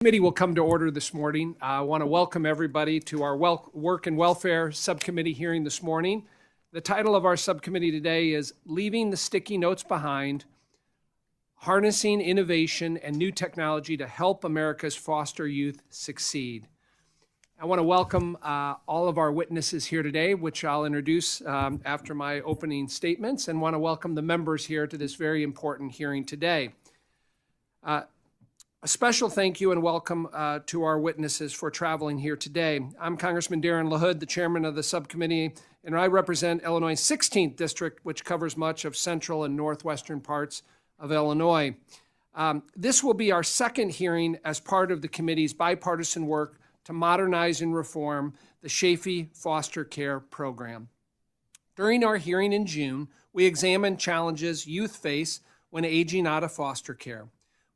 Committee will come to order this morning. I want to welcome everybody to our Work and Welfare Subcommittee hearing this morning. The title of our subcommittee today is Leaving the Sticky Notes Behind, Harnessing Innovation and New Technology to Help America's Foster Youth Succeed. I want to welcome all of our witnesses here today, which I'll introduce after my opening statements, and want to welcome the members here to this very important hearing today. A special thank you and welcome to our witnesses for traveling here today. I'm Congressman Darren LaHood, the chairman of the subcommittee, and I represent Illinois' 16th district, which covers much of central and northwestern parts of Illinois. This will be our second hearing as part of the committee's bipartisan work to modernize and reform the Chafee foster care program. During our hearing in June, we examined challenges youth face when aging out of foster care.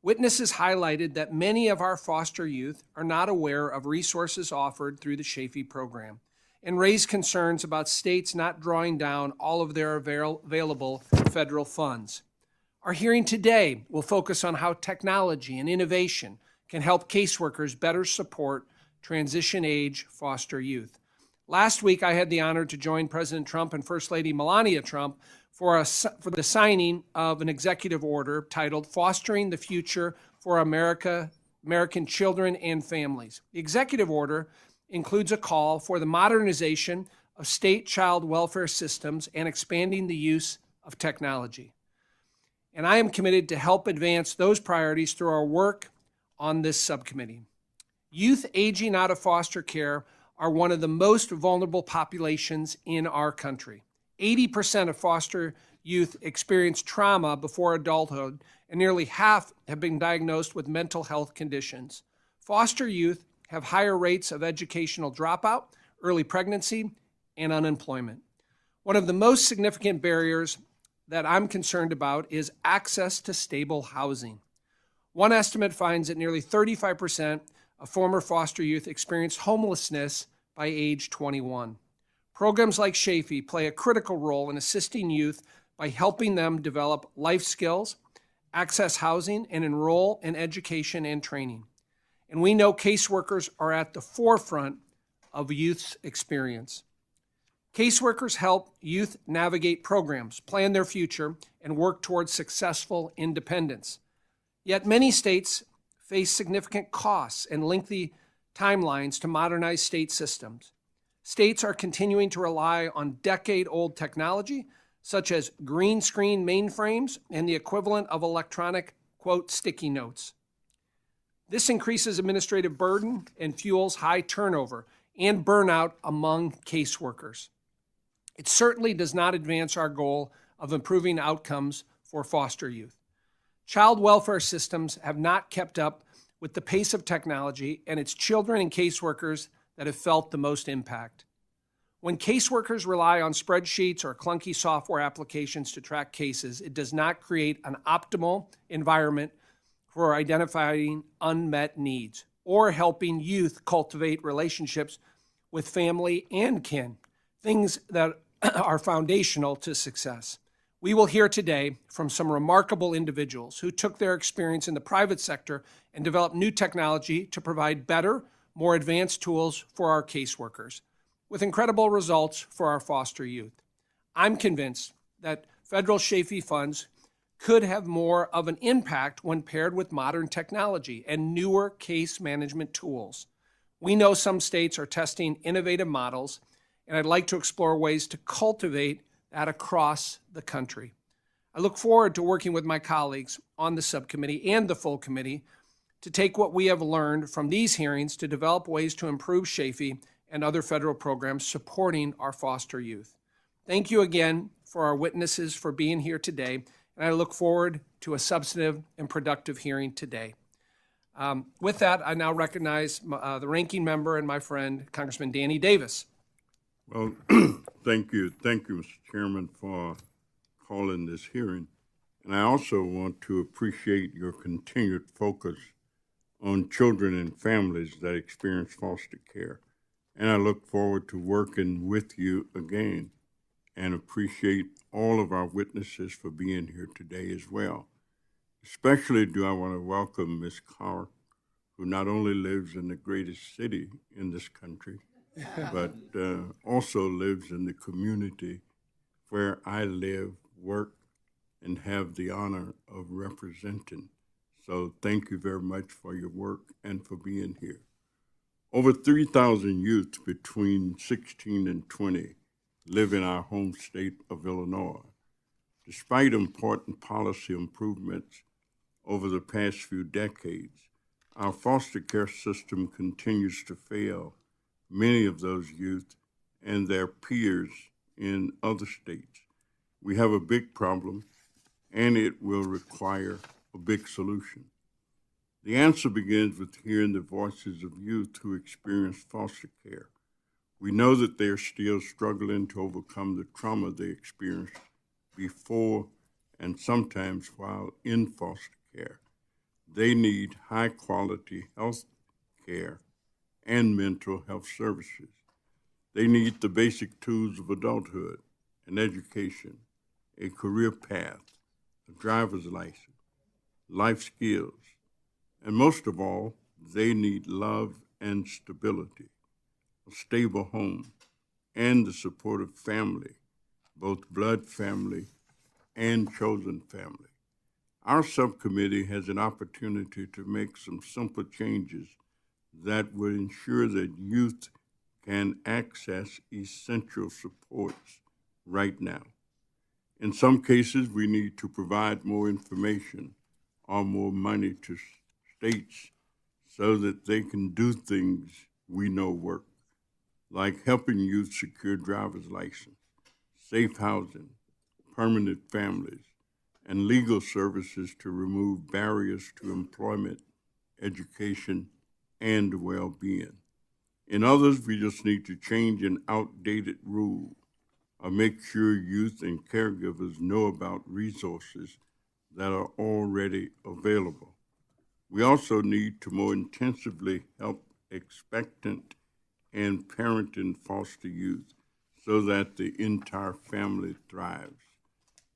Witnesses highlighted that many of our foster youth are not aware of resources offered through the Chafee program and raised concerns about states not drawing down all of their available federal funds. Our hearing today will focus on how technology and innovation can help caseworkers better support transition-age foster youth. Last week, I had the honor to join President Trump and First Lady Melania Trump for the signing of an executive order titled Fostering the Future for American Children and Families. The executive order includes a call for the modernization of state child welfare systems and expanding the use of technology. And I am committed to help advance those priorities through our work on this subcommittee. Youth aging out of foster care are one of the most vulnerable populations in our country. 80% of foster youth experience trauma before adulthood, and nearly half have been diagnosed with mental health conditions. Foster youth have higher rates of educational dropout, early pregnancy, and unemployment. One of the most significant barriers that I'm concerned about is access to stable housing. One estimate finds that nearly 35% of former foster youth experience homelessness by age 21. Programs like Chafee play a critical role in assisting youth by helping them develop life skills, access housing, and enroll in education and training. And we know caseworkers are at the forefront of youth's experience. Caseworkers help youth navigate programs, plan their future, and work towards successful independence. Yet many states face significant costs and lengthy timelines to modernize state systems. States are continuing to rely on decade-old technology, such as green screen mainframes and the equivalent of electronic, quote, sticky notes. This increases administrative burden and fuels high turnover and burnout among caseworkers. It certainly does not advance our goal of improving outcomes for foster youth. Child welfare systems have not kept up with the pace of technology, and it's children and caseworkers that have felt the most impact. When caseworkers rely on spreadsheets or clunky software applications to track cases, it does not create an optimal environment for identifying unmet needs or helping youth cultivate relationships with family and kin, things that are foundational to success. We will hear today from some remarkable individuals who took their experience in the private sector and developed new technology to provide better, more advanced tools for our caseworkers, with incredible results for our foster youth. I'm convinced that federal Chafee funds could have more of an impact when paired with modern technology and newer case management tools. We know some states are testing innovative models, and I'd like to explore ways to cultivate that across the country. I look forward to working with my colleagues on the subcommittee and the full committee to take what we have learned from these hearings to develop ways to improve Chafee and other federal programs supporting our foster youth. Thank you again for our witnesses for being here today, and I look forward to a substantive and productive hearing today. With that, I now recognize the ranking member and my friend, Congressman Danny Davis. Well, thank you, Mr. Chairman, for calling this hearing. And I also want to appreciate your continued focus on children and families that experience foster care. And I look forward to working with you again, and appreciate all of our witnesses for being here today as well. Especially do I want to welcome Ms. Carr, who not only lives in the greatest city in this country, but also lives in the community where I live, work, and have the honor of representing. So thank you very much for your work and for being here. Over 3,000 youth between 16 and 20 live in our home state of Illinois. Despite important policy improvements over the past few decades, our foster care system continues to fail many of those youth and their peers in other states. We have a big problem, and it will require a big solution. The answer begins with hearing the voices of youth who experience foster care. We know that they are still struggling to overcome the trauma they experienced before and sometimes while in foster care. They need high-quality health care and mental health services. They need the basic tools of adulthood, an education, a career path, a driver's license, life skills, and most of all, they need love and stability, a stable home, and the support of family, both blood family and chosen family. Our subcommittee has an opportunity to make some simple changes that would ensure that youth can access essential supports right now. In some cases, we need to provide more information or more money to states so that they can do things we know work, like helping youth secure driver's license, safe housing, permanent families, and legal services to remove barriers to employment, education, and well-being. In others, we just need to change an outdated rule or make sure youth and caregivers know about resources that are already available. We also need to more intensively help expectant and parenting foster youth so that the entire family thrives.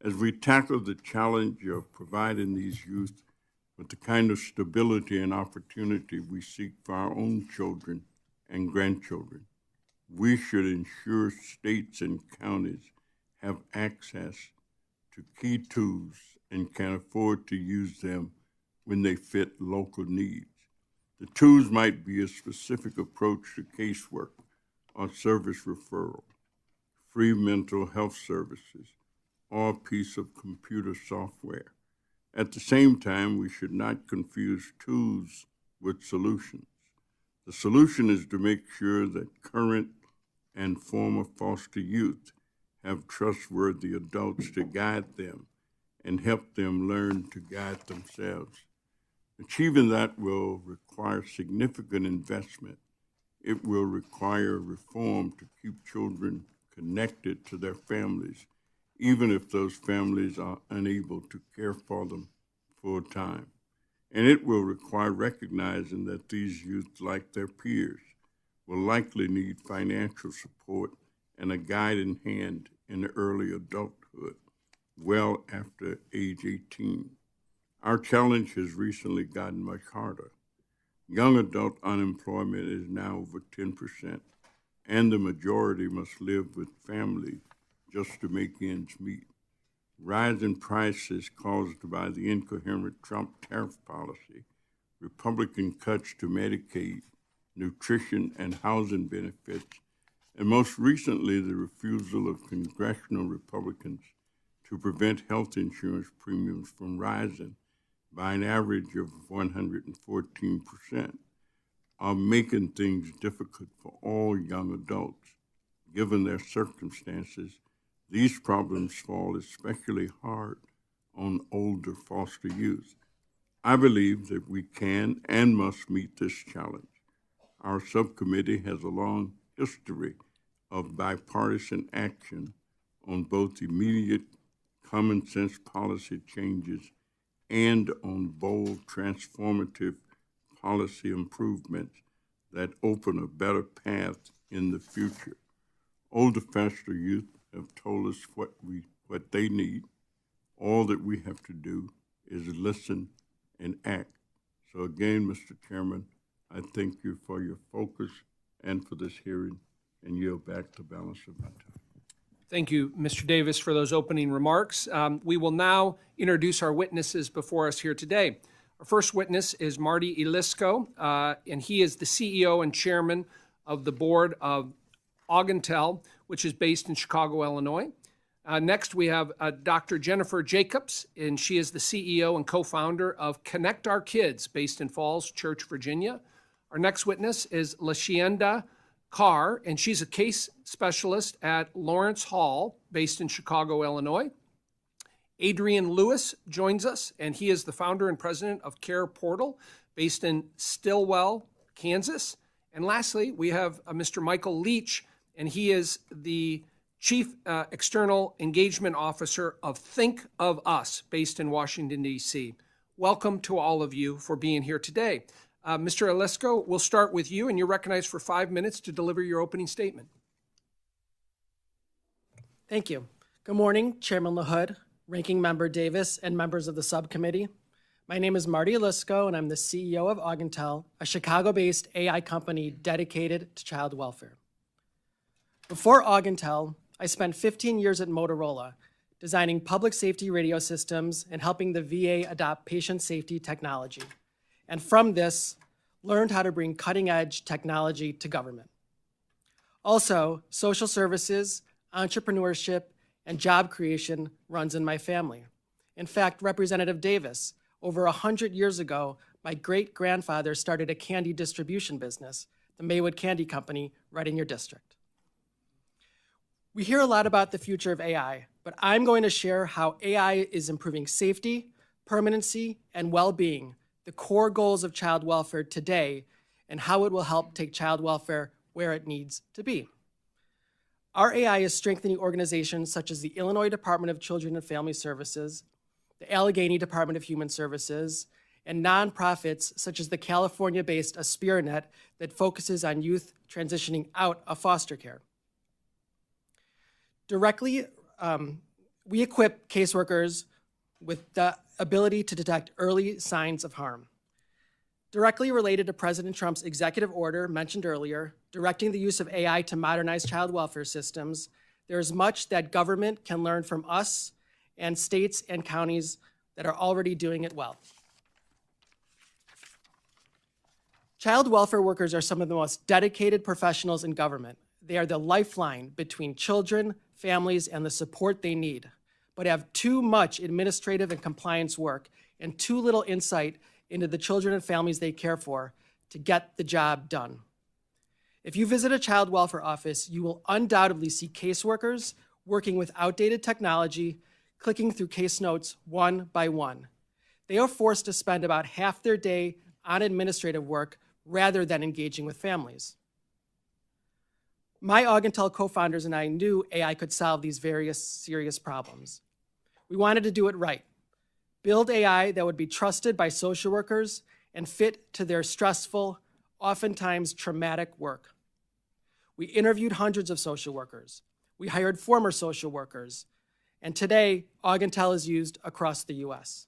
As we tackle the challenge of providing these youth with the kind of stability and opportunity we seek for our own children and grandchildren, we should ensure states and counties have access to key tools and can afford to use them when they fit local needs. The tools might be a specific approach to casework or service referral, free mental health services, or a piece of computer software. At the same time, we should not confuse tools with solutions. The solution is to make sure that current and former foster youth have trustworthy adults to guide them and help them learn to guide themselves. Achieving that will require significant investment. It will require reform to keep children connected to their families, even if those families are unable to care for them full time. And it will require recognizing that these youth, like their peers, will likely need financial support and a guiding hand in early adulthood, well after age 18. Our challenge has recently gotten much harder. Young adult unemployment is now over 10%, and the majority must live with families just to make ends meet. Rising prices caused by the incoherent Trump tariff policy, Republican cuts to Medicaid, nutrition and housing benefits, and most recently the refusal of congressional Republicans to prevent health insurance premiums from rising by an average of 114%, are making things difficult for all young adults. Given their circumstances, these problems fall especially hard on older foster youth. I believe that we can and must meet this challenge. Our subcommittee has a long history of bipartisan action on both immediate common sense policy changes and on bold transformative policy improvements that open a better path in the future. Older foster youth have told us what they need. All that we have to do is listen and act. So again, Mr. Chairman, I thank you for your focus and for this hearing, and yield back the balance of my time. Thank you, Mr. Davis, for those opening remarks. We will now introduce our witnesses before us here today. Our first witness is Marty Elisco, and he is the CEO and chairman of the board of Augintel, which is based in Chicago, Illinois. Next, we have Dr. Jennifer Jacobs, and she is the CEO and co-founder of Connect Our Kids, based in Falls Church, Virginia. Our next witness is Lasheunda Carr, and she's a case specialist at Lawrence Hall, based in Chicago, Illinois. Adrien Lewis joins us, and he is the founder and president of CarePortal, based in Stillwell, Kansas. And lastly, we have Mr. Michael Leach, and he is the Chief External Engagement Officer of Think of Us, based in Washington, D.C. Welcome to all of you for being here today. Mr. Elisco, we'll start with you, and you're recognized for 5 minutes to deliver your opening statement. Thank you. Good morning, Chairman LaHood, Ranking Member Davis, and members of the subcommittee. My name is Marty Elisco, and I'm the CEO of Augintel, a Chicago-based AI company dedicated to child welfare. Before Augintel, I spent 15 years at Motorola, designing public safety radio systems and helping the VA adopt patient safety technology. And from this, learned how to bring cutting-edge technology to government. Also, social services, entrepreneurship, and job creation runs in my family. In fact, Representative Davis, over 100 years ago, my great-grandfather started a candy distribution business, the Maywood Candy Company, right in your district. We hear a lot about the future of AI, but I'm going to share how AI is improving safety, permanency, and well-being, the core goals of child welfare today, and how it will help take child welfare where it needs to be. Our AI is strengthening organizations such as the Illinois Department of Children and Family Services, the Allegheny Department of Human Services, and nonprofits such as the California-based AspiraNet that focuses on youth transitioning out of foster care. Directly, we equip caseworkers with the ability to detect early signs of harm. Directly related to President Trump's executive order mentioned earlier, directing the use of AI to modernize child welfare systems, there is much that government can learn from us and states and counties that are already doing it well. Child welfare workers are some of the most dedicated professionals in government. They are the lifeline between children, families, and the support they need, but have too much administrative and compliance work and too little insight into the children and families they care for to get the job done. If you visit a child welfare office, you will undoubtedly see caseworkers working with outdated technology, clicking through case notes one by one. They are forced to spend about half their day on administrative work rather than engaging with families. My Augintel co-founders and I knew AI could solve these various serious problems. We wanted to do it right. Build AI that would be trusted by social workers and fit to their stressful, oftentimes traumatic work. We interviewed hundreds of social workers. We hired former social workers. And today, Augintel is used across the US.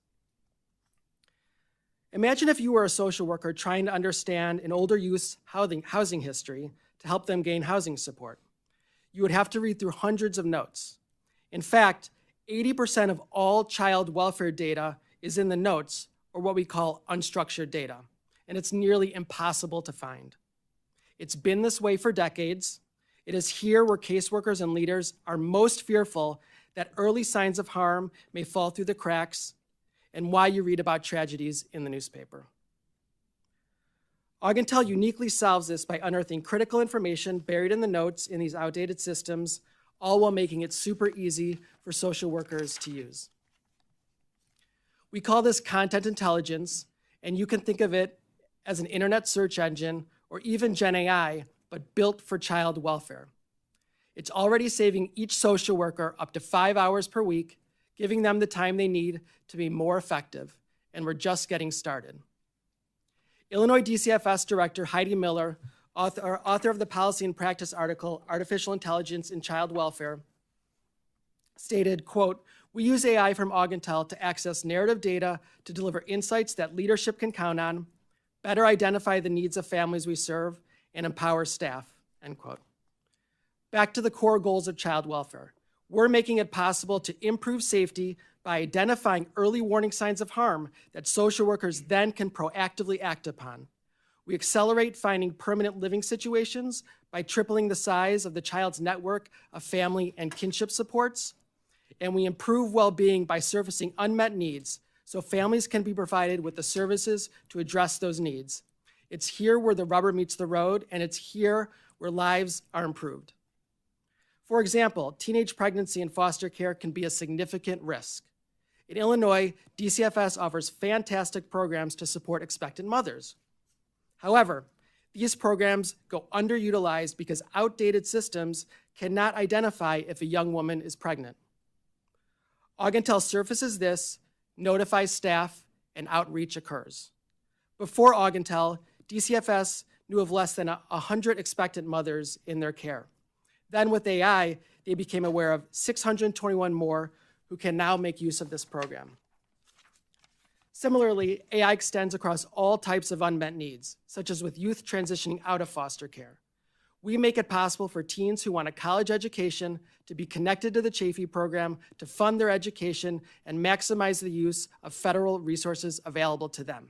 Imagine if you were a social worker trying to understand an older youth's housing history to help them gain housing support. You would have to read through hundreds of notes. In fact, 80% of all child welfare data is in the notes, or what we call unstructured data, and it's nearly impossible to find. It's been this way for decades. It is here where caseworkers and leaders are most fearful that early signs of harm may fall through the cracks, and why you read about tragedies in the newspaper. Augintel uniquely solves this by unearthing critical information buried in the notes in these outdated systems, all while making it super easy for social workers to use. We call this content intelligence, and you can think of it as an internet search engine or even Gen AI, but built for child welfare. It's already saving each social worker up to 5 hours per week, giving them the time they need to be more effective, and we're just getting started. Illinois DCFS Director Heidi Miller, author of the policy and practice article, Artificial Intelligence in Child Welfare, stated, quote, We use AI from Augintel to access narrative data to deliver insights that leadership can count on, better identify the needs of families we serve, and empower staff, end quote. Back to the core goals of child welfare. We're making it possible to improve safety by identifying early warning signs of harm that social workers then can proactively act upon. We accelerate finding permanent living situations by tripling the size of the child's network of family and kinship supports. And we improve well-being by surfacing unmet needs so families can be provided with the services to address those needs. It's here where the rubber meets the road, and it's here where lives are improved. For example, teenage pregnancy in foster care can be a significant risk. In Illinois, DCFS offers fantastic programs to support expectant mothers. However, these programs go underutilized because outdated systems cannot identify if a young woman is pregnant. Augintel surfaces this, notifies staff, and outreach occurs. Before Augintel, DCFS knew of less than 100 expectant mothers in their care. Then with AI, they became aware of 621 more who can now make use of this program. Similarly, AI extends across all types of unmet needs, such as with youth transitioning out of foster care. We make it possible for teens who want a college education to be connected to the Chafee program to fund their education and maximize the use of federal resources available to them.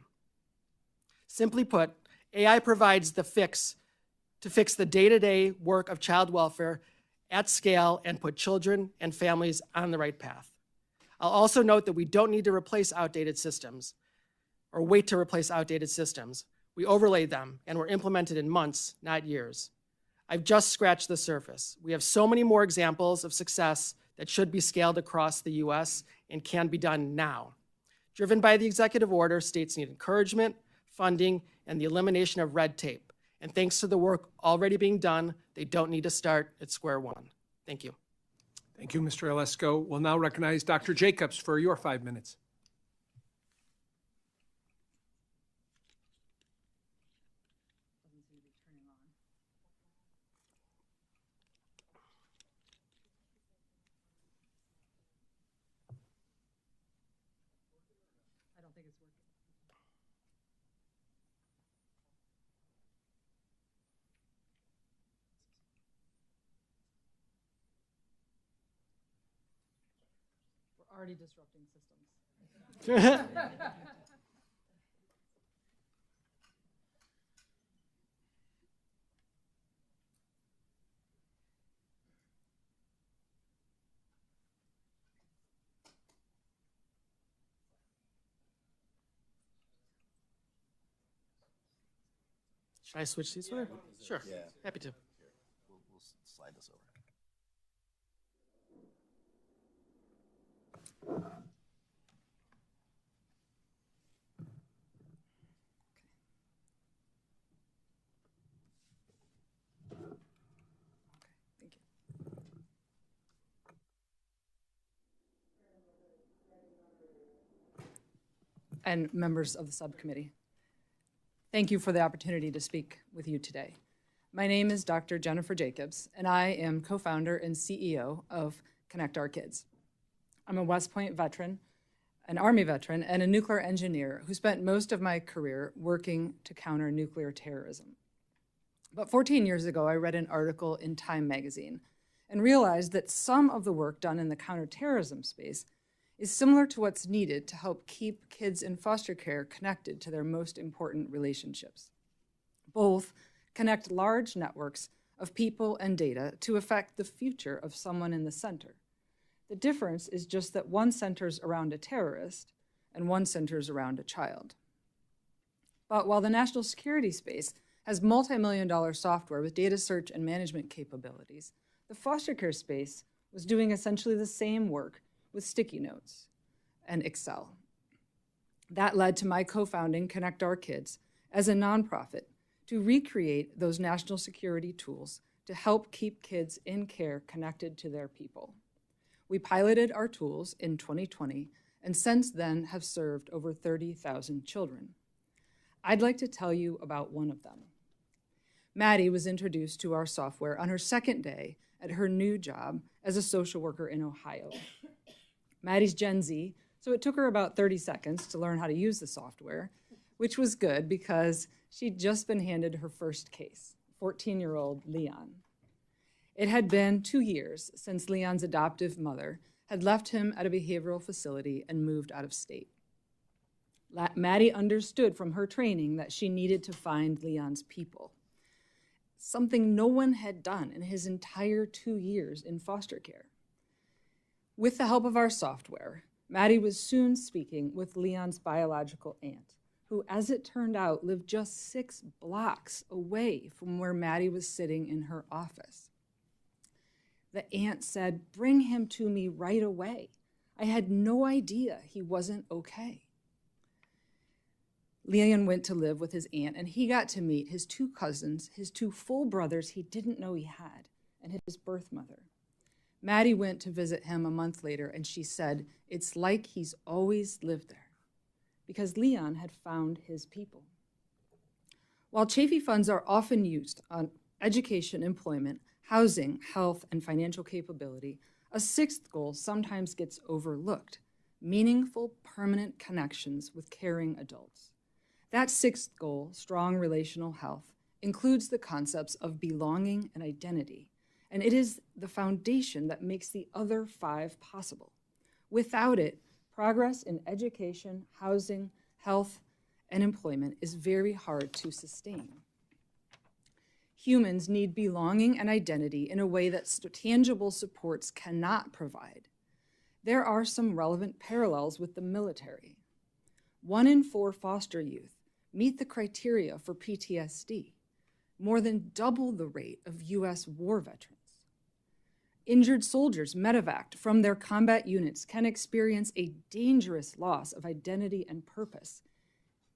Simply put, AI provides the fix to fix the day-to-day work of child welfare at scale and put children and families on the right path. I'll also note that we don't need to replace outdated systems or wait to replace outdated systems. We overlaid them and were implemented in months, not years. I've just scratched the surface. We have so many more examples of success that should be scaled across the US and can be done now. Driven by the executive order, states need encouragement, funding, and the elimination of red tape. And thanks to the work already being done, they don't need to start at square one. Thank you. Thank you, Mr. Elisco. We'll now recognize Dr. Jacobs for your 5 minutes. I don't think it's working. We're already disrupting systems. Should I switch these? Yeah. Sure, Yeah. happy to. We'll slide this over. Thank you. And members of the subcommittee, thank you for the opportunity to speak with you today. My name is Dr. Jennifer Jacobs, and I am co-founder and CEO of Connect Our Kids. I'm a West Point veteran, an Army veteran, and a nuclear engineer who spent most of my career working to counter nuclear terrorism. But 14 years ago, I read an article in Time magazine and realized that some of the work done in the counterterrorism space is similar to what's needed to help keep kids in foster care connected to their most important relationships. Both connect large networks of people and data to affect the future of someone in the center. The difference is just that one centers around a terrorist and one centers around a child. But while the national security space has multi-million-dollar software with data search and management capabilities, the foster care space was doing essentially the same work with sticky notes and Excel. That led to my co-founding Connect Our Kids as a nonprofit to recreate those national security tools to help keep kids in care connected to their people. We piloted our tools in 2020 and since then have served over 30,000 children. I'd like to tell you about one of them. Maddie was introduced to our software on her second day at her new job as a social worker in Ohio. Maddie's Gen Z, so it took her about 30 seconds to learn how to use the software, which was good because she'd just been handed her first case, 14-year-old Leon. It had been 2 years since Leon's adoptive mother had left him at a behavioral facility and moved out of state. Maddie understood from her training that she needed to find Leon's people, something no one had done in his entire 2 years in foster care. With the help of our software, Maddie was soon speaking with Leon's biological aunt, who, as it turned out, lived just 6 blocks away from where Maddie was sitting in her office. The aunt said, "Bring him to me right away. I had no idea he wasn't okay." Leon went to live with his aunt, and he got to meet his 2 cousins, his 2 full brothers he didn't know he had, and his birth mother. Maddie went to visit him a month later, and she said, "It's like he's always lived there," because Leon had found his people. While Chafee funds are often used on education, employment, housing, health, and financial capability, a 6th goal sometimes gets overlooked: meaningful, permanent connections with caring adults. That 6th goal, strong relational health, includes the concepts of belonging and identity, and it is the foundation that makes the other 5 possible. Without it, progress in education, housing, health, and employment is very hard to sustain. Humans need belonging and identity in a way that tangible supports cannot provide. There are some relevant parallels with the military. 1 in 4 foster youth meet the criteria for PTSD, more than double the rate of U.S. war veterans. Injured soldiers medevaced from their combat units can experience a dangerous loss of identity and purpose,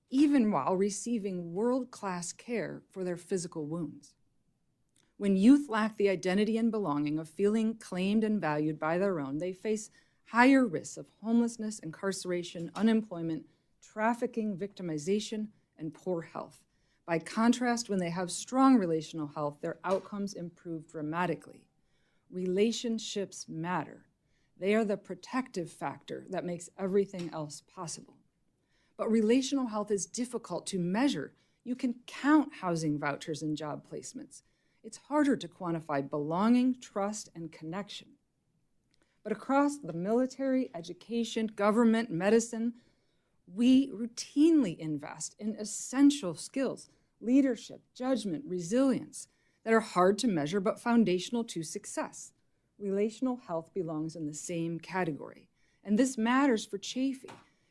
even while receiving world-class care for their physical wounds. When youth lack the identity and belonging of feeling claimed and valued by their own, they face higher risks of homelessness, incarceration, unemployment, trafficking, victimization, and poor health. By contrast, when they have strong relational health, their outcomes improve dramatically. Relationships matter. They are the protective factor that makes everything else possible. But relational health is difficult to measure. You can count housing vouchers and job placements. It's harder to quantify belonging, trust, and connection. But across the military, education, government, medicine, we routinely invest in essential skills, leadership, judgment, resilience, that are hard to measure but foundational to success. Relational health belongs in the same category. And this matters for Chafee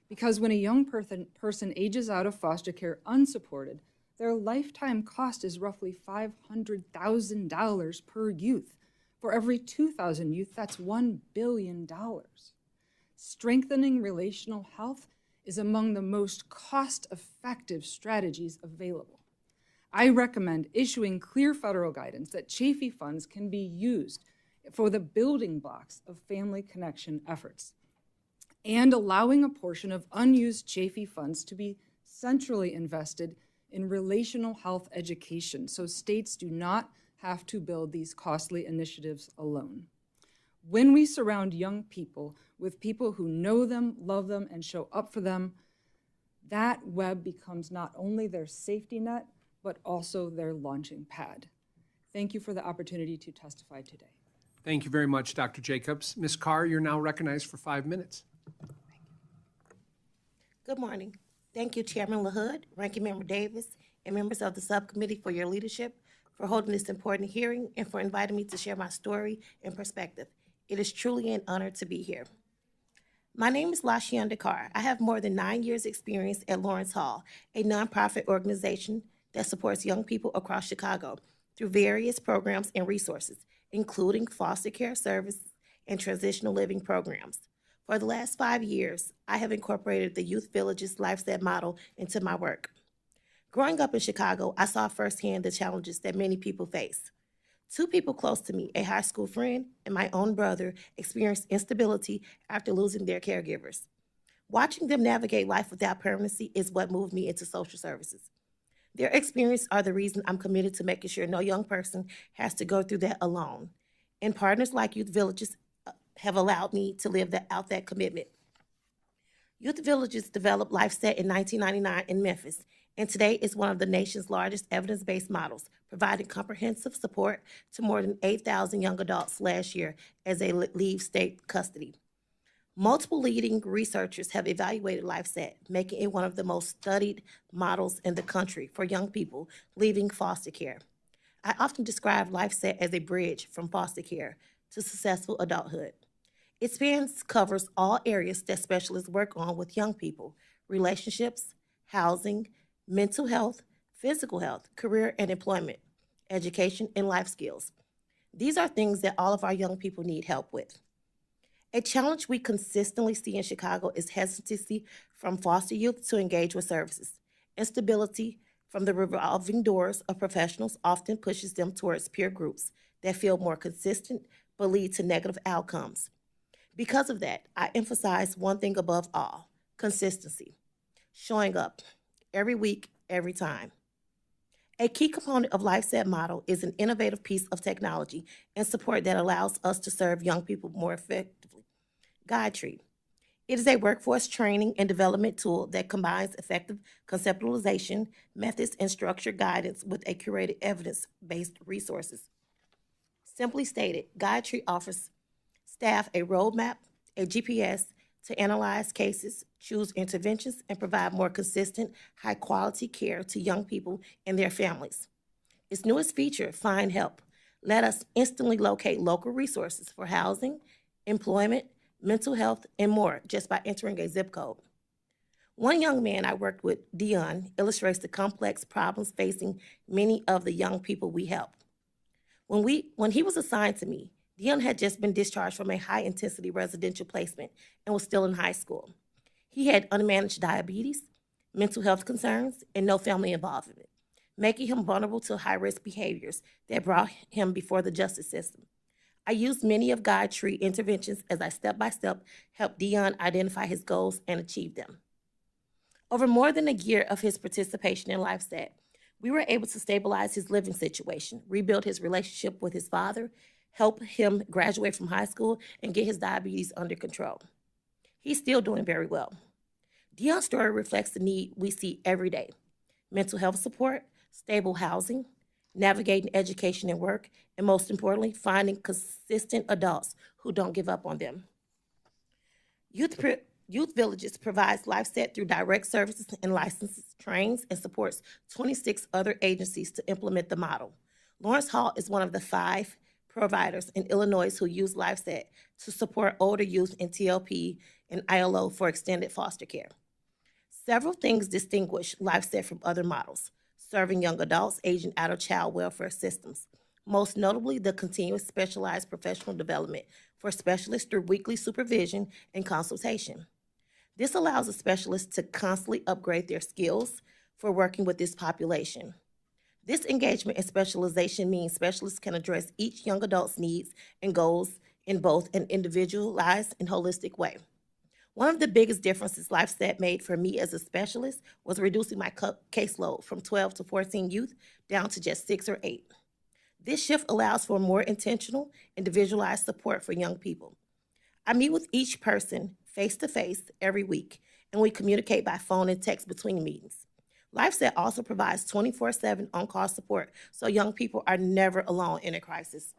because when a young person ages out of foster care unsupported, their lifetime cost is roughly $500,000 per youth. For every 2,000 youth, that's $1 billion. Strengthening relational health is among the most cost-effective strategies available. I recommend issuing clear federal guidance that Chafee funds can be used for the building blocks of family connection efforts, and allowing a portion of unused Chafee funds to be centrally invested in relational health education so states do not have to build these costly initiatives alone. When we surround young people with people who know them, love them, and show up for them, that web becomes not only their safety net, but also their launching pad. Thank you for the opportunity to testify today. Thank you very much, Dr. Jacobs. Ms. Carr, you're now recognized for 5 minutes. Good morning. Thank you, Chairman LaHood, Ranking Member Davis, and members of the subcommittee for your leadership, for holding this important hearing, and for inviting me to share my story and perspective. It is truly an honor to be here. My name is Lasheunda Carr. I have more than 9 years' experience at Lawrence Hall, a nonprofit organization that supports young people across Chicago through various programs and resources, including foster care services and transitional living programs. For the last 5 years, I have incorporated the Youth Villages Lifestyle model into my work. Growing up in Chicago, I saw firsthand the challenges that many people face. 2 people close to me, a high school friend and my own brother, experienced instability after losing their caregivers. Watching them navigate life without permanency is what moved me into social services. Their experiences are the reason I'm committed to making sure no young person has to go through that alone. And partners like Youth Villages have allowed me to live out that commitment. Youth Villages developed LifeSet in 1999 in Memphis, and today is one of the nation's largest evidence-based models, providing comprehensive support to more than 8,000 young adults last year as they leave state custody. Multiple leading researchers have evaluated LifeSet, making it one of the most studied models in the country for young people leaving foster care. I often describe LifeSet as a bridge from foster care to successful adulthood. Its covers all areas that specialists work on with young people: relationships, housing, mental health, physical health, career and employment, education, and life skills. These are things that all of our young people need help with. A challenge we consistently see in Chicago is hesitancy from foster youth to engage with services. Instability from the revolving doors of professionals often pushes them towards peer groups that feel more consistent but lead to negative outcomes. Because of that, I emphasize one thing above all: consistency. Showing up every week, every time. A key component of LifeSet model is an innovative piece of technology and support that allows us to serve young people more effectively. GuideTree. It is a workforce training and development tool that combines effective conceptualization methods and structured guidance with a curated evidence-based resources. Simply stated, GuideTree offers staff a roadmap, a GPS to analyze cases, choose interventions, and provide more consistent, high-quality care to young people and their families. Its newest feature, Find Help, let us instantly locate local resources for housing, employment, mental health, and more just by entering a zip code. One young man I worked with, Dion, illustrates the complex problems facing many of the young people we help. When he was assigned to me, Dion had just been discharged from a high-intensity residential placement and was still in high school. He had unmanaged diabetes, mental health concerns, and no family involvement, making him vulnerable to high-risk behaviors that brought him before the justice system. I used many of GuideTree interventions as I step-by-step helped Dion identify his goals and achieve them. Over more than a year of his participation in LifeSet, we were able to stabilize his living situation, rebuild his relationship with his father, help him graduate from high school, and get his diabetes under control. He's still doing very well. Dion's story reflects the need we see every day: mental health support, stable housing, navigating education and work, and most importantly, finding consistent adults who don't give up on them. Youth Villages provides LifeSet through direct services and licenses, trains, and supports 26 other agencies to implement the model. Lawrence Hall is one of the 5 providers in Illinois who use LifeSet to support older youth in TLP and ILO for extended foster care. Several things distinguish LifeSet from other models: serving young adults aging out of child welfare systems, most notably the continuous specialized professional development for specialists through weekly supervision and consultation. This allows a specialist to constantly upgrade their skills for working with this population. This engagement and specialization means specialists can address each young adult's needs and goals in both an individualized and holistic way. One of the biggest differences LifeSet made for me as a specialist was reducing my caseload from 12 to 14 youth down to just 6 or 8. This shift allows for more intentional, individualized support for young people. I meet with each person face-to-face every week, and we communicate by phone and text between meetings. LifeSet also provides 24/7 on-call support, so young people are never alone in a crisis.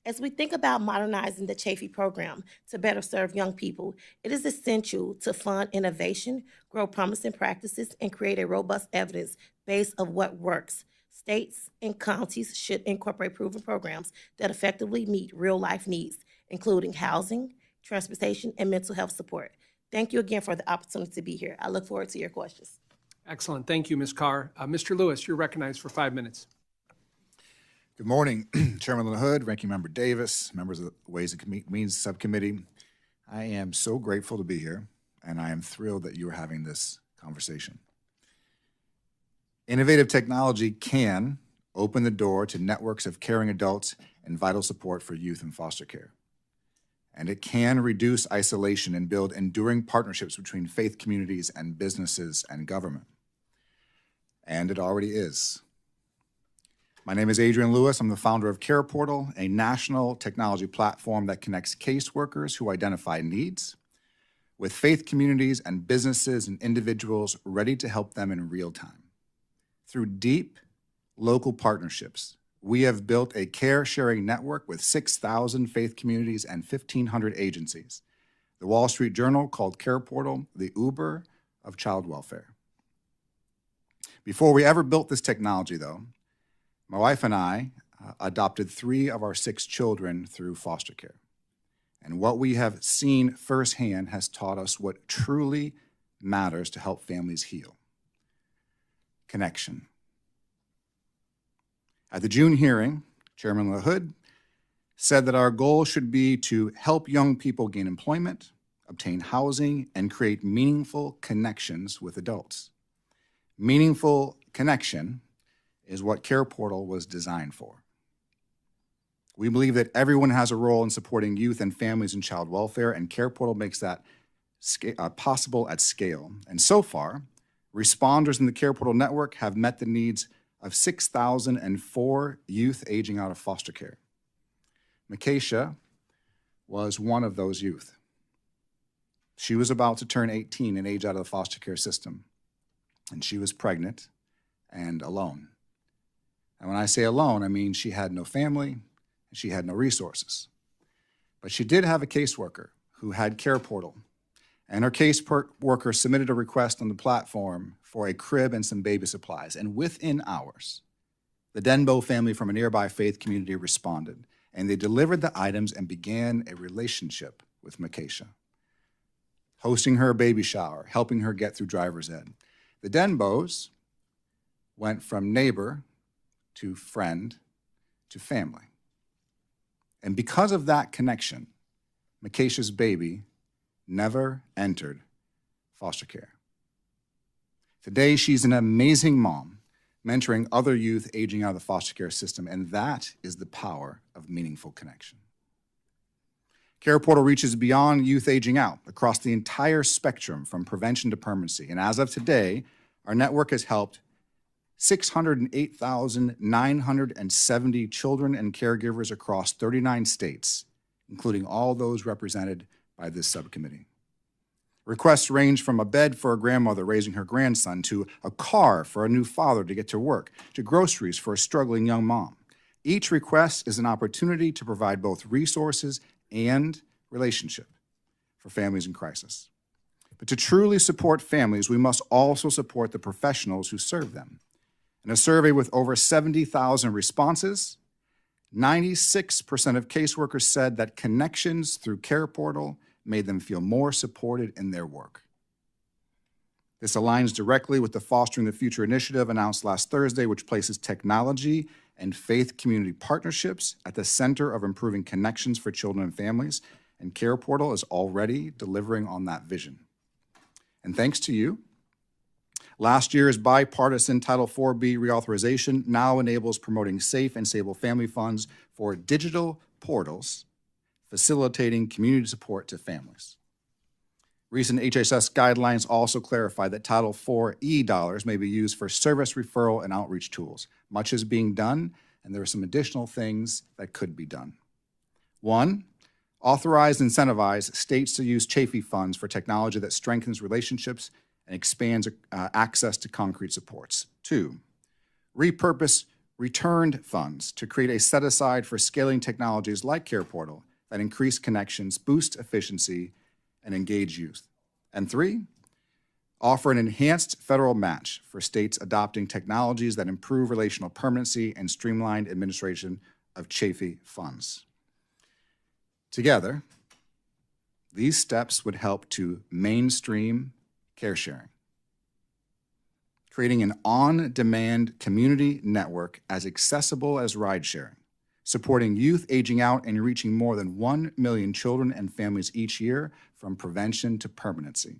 As we think about modernizing the Chafee program to better serve young people, it is essential to fund innovation, grow promising practices, and create a robust evidence base of what works. States and counties should incorporate proven programs that effectively meet real-life needs, including housing, transportation, and mental health support. Thank you again for the opportunity to be here. I look forward to your questions. Excellent. Thank you, Ms. Carr. Mr. Lewis, you're recognized for 5 minutes. Good morning, Chairman LaHood, Ranking Member Davis, members of the Ways and Means Subcommittee. I am so grateful to be here, and I am thrilled that you are having this conversation. Innovative technology can open the door to networks of caring adults and vital support for youth in foster care. And it can reduce isolation and build enduring partnerships between faith communities and businesses and government. And it already is. My name is Adrien Lewis. I'm the founder of CarePortal, a national technology platform that connects caseworkers who identify needs with faith communities and businesses and individuals ready to help them in real time. Through deep local partnerships, we have built a care-sharing network with 6,000 faith communities and 1,500 agencies. The Wall Street Journal called CarePortal the Uber of child welfare. Before we ever built this technology, though, my wife and I adopted 3 of our 6 children through foster care. And what we have seen firsthand has taught us what truly matters to help families heal: connection. At the June hearing, Chairman LaHood said that our goal should be to help young people gain employment, obtain housing, and create meaningful connections with adults. Meaningful connection is what CarePortal was designed for. We believe that everyone has a role in supporting youth and families in child welfare, and CarePortal makes that possible at scale. And so far, responders in the CarePortal network have met the needs of 6,004 youth aging out of foster care. Micaiah was one of those youth. She was about to turn 18 and age out of the foster care system, and she was pregnant and alone. And when I say alone, I mean she had no family, and she had no resources. But she did have a caseworker who had CarePortal, and her caseworker submitted a request on the platform for a crib and some baby supplies. And within hours, the Denbo family from a nearby faith community responded, and they delivered the items and began a relationship with Micaiah, hosting her baby shower, helping her get through driver's ed. The Denbos went from neighbor to friend to family. And because of that connection, Micaiah's baby never entered foster care. Today, she's an amazing mom, mentoring other youth aging out of the foster care system, and that is the power of meaningful connection. CarePortal reaches beyond youth aging out across the entire spectrum from prevention to permanency. And as of today, our network has helped 608,970 children and caregivers across 39 states, including all those represented by this subcommittee. Requests range from a bed for a grandmother raising her grandson, to a car for a new father to get to work, to groceries for a struggling young mom. Each request is an opportunity to provide both resources and relationship for families in crisis. But to truly support families, we must also support the professionals who serve them. In a survey with over 70,000 responses, 96% of caseworkers said that connections through CarePortal made them feel more supported in their work. This aligns directly with the Fostering the Future initiative announced last Thursday, which places technology and faith community partnerships at the center of improving connections for children and families, and CarePortal is already delivering on that vision. And thanks to you, last year's bipartisan Title IV-B reauthorization now enables promoting safe and stable family funds for digital portals, facilitating community support to families. Recent HHS guidelines also clarify that Title IV-E dollars may be used for service referral and outreach tools. Much is being done, and there are some additional things that could be done. 1, authorize and incentivize states to use CHAFE funds for technology that strengthens relationships and expands access to concrete supports. 2, repurpose returned funds to create a set-aside for scaling technologies like CarePortal that increase connections, boost efficiency, and engage youth. And 3, offer an enhanced federal match for states adopting technologies that improve relational permanency and streamlined administration of CHAFE funds. Together, these steps would help to mainstream care sharing, creating an on-demand community network as accessible as ride sharing, supporting youth aging out and reaching more than 1 million children and families each year from prevention to permanency.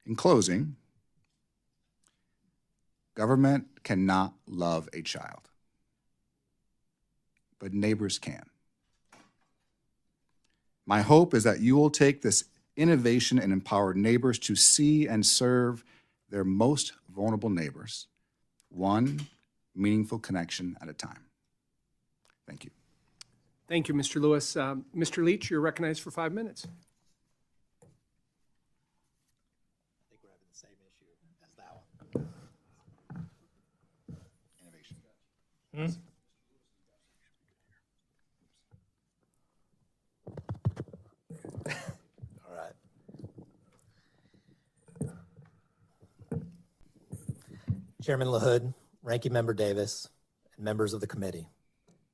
In closing, government cannot love a child, but neighbors can. My hope is that you will take this innovation and empower neighbors to see and serve their most vulnerable neighbors, one meaningful connection at a time. Thank you. Thank you, Mr. Lewis. Mr. Leach, you're recognized for 5 minutes. I think we're having the same issue as that one. Innovation. All right. Chairman LaHood, Ranking Member Davis, and members of the committee,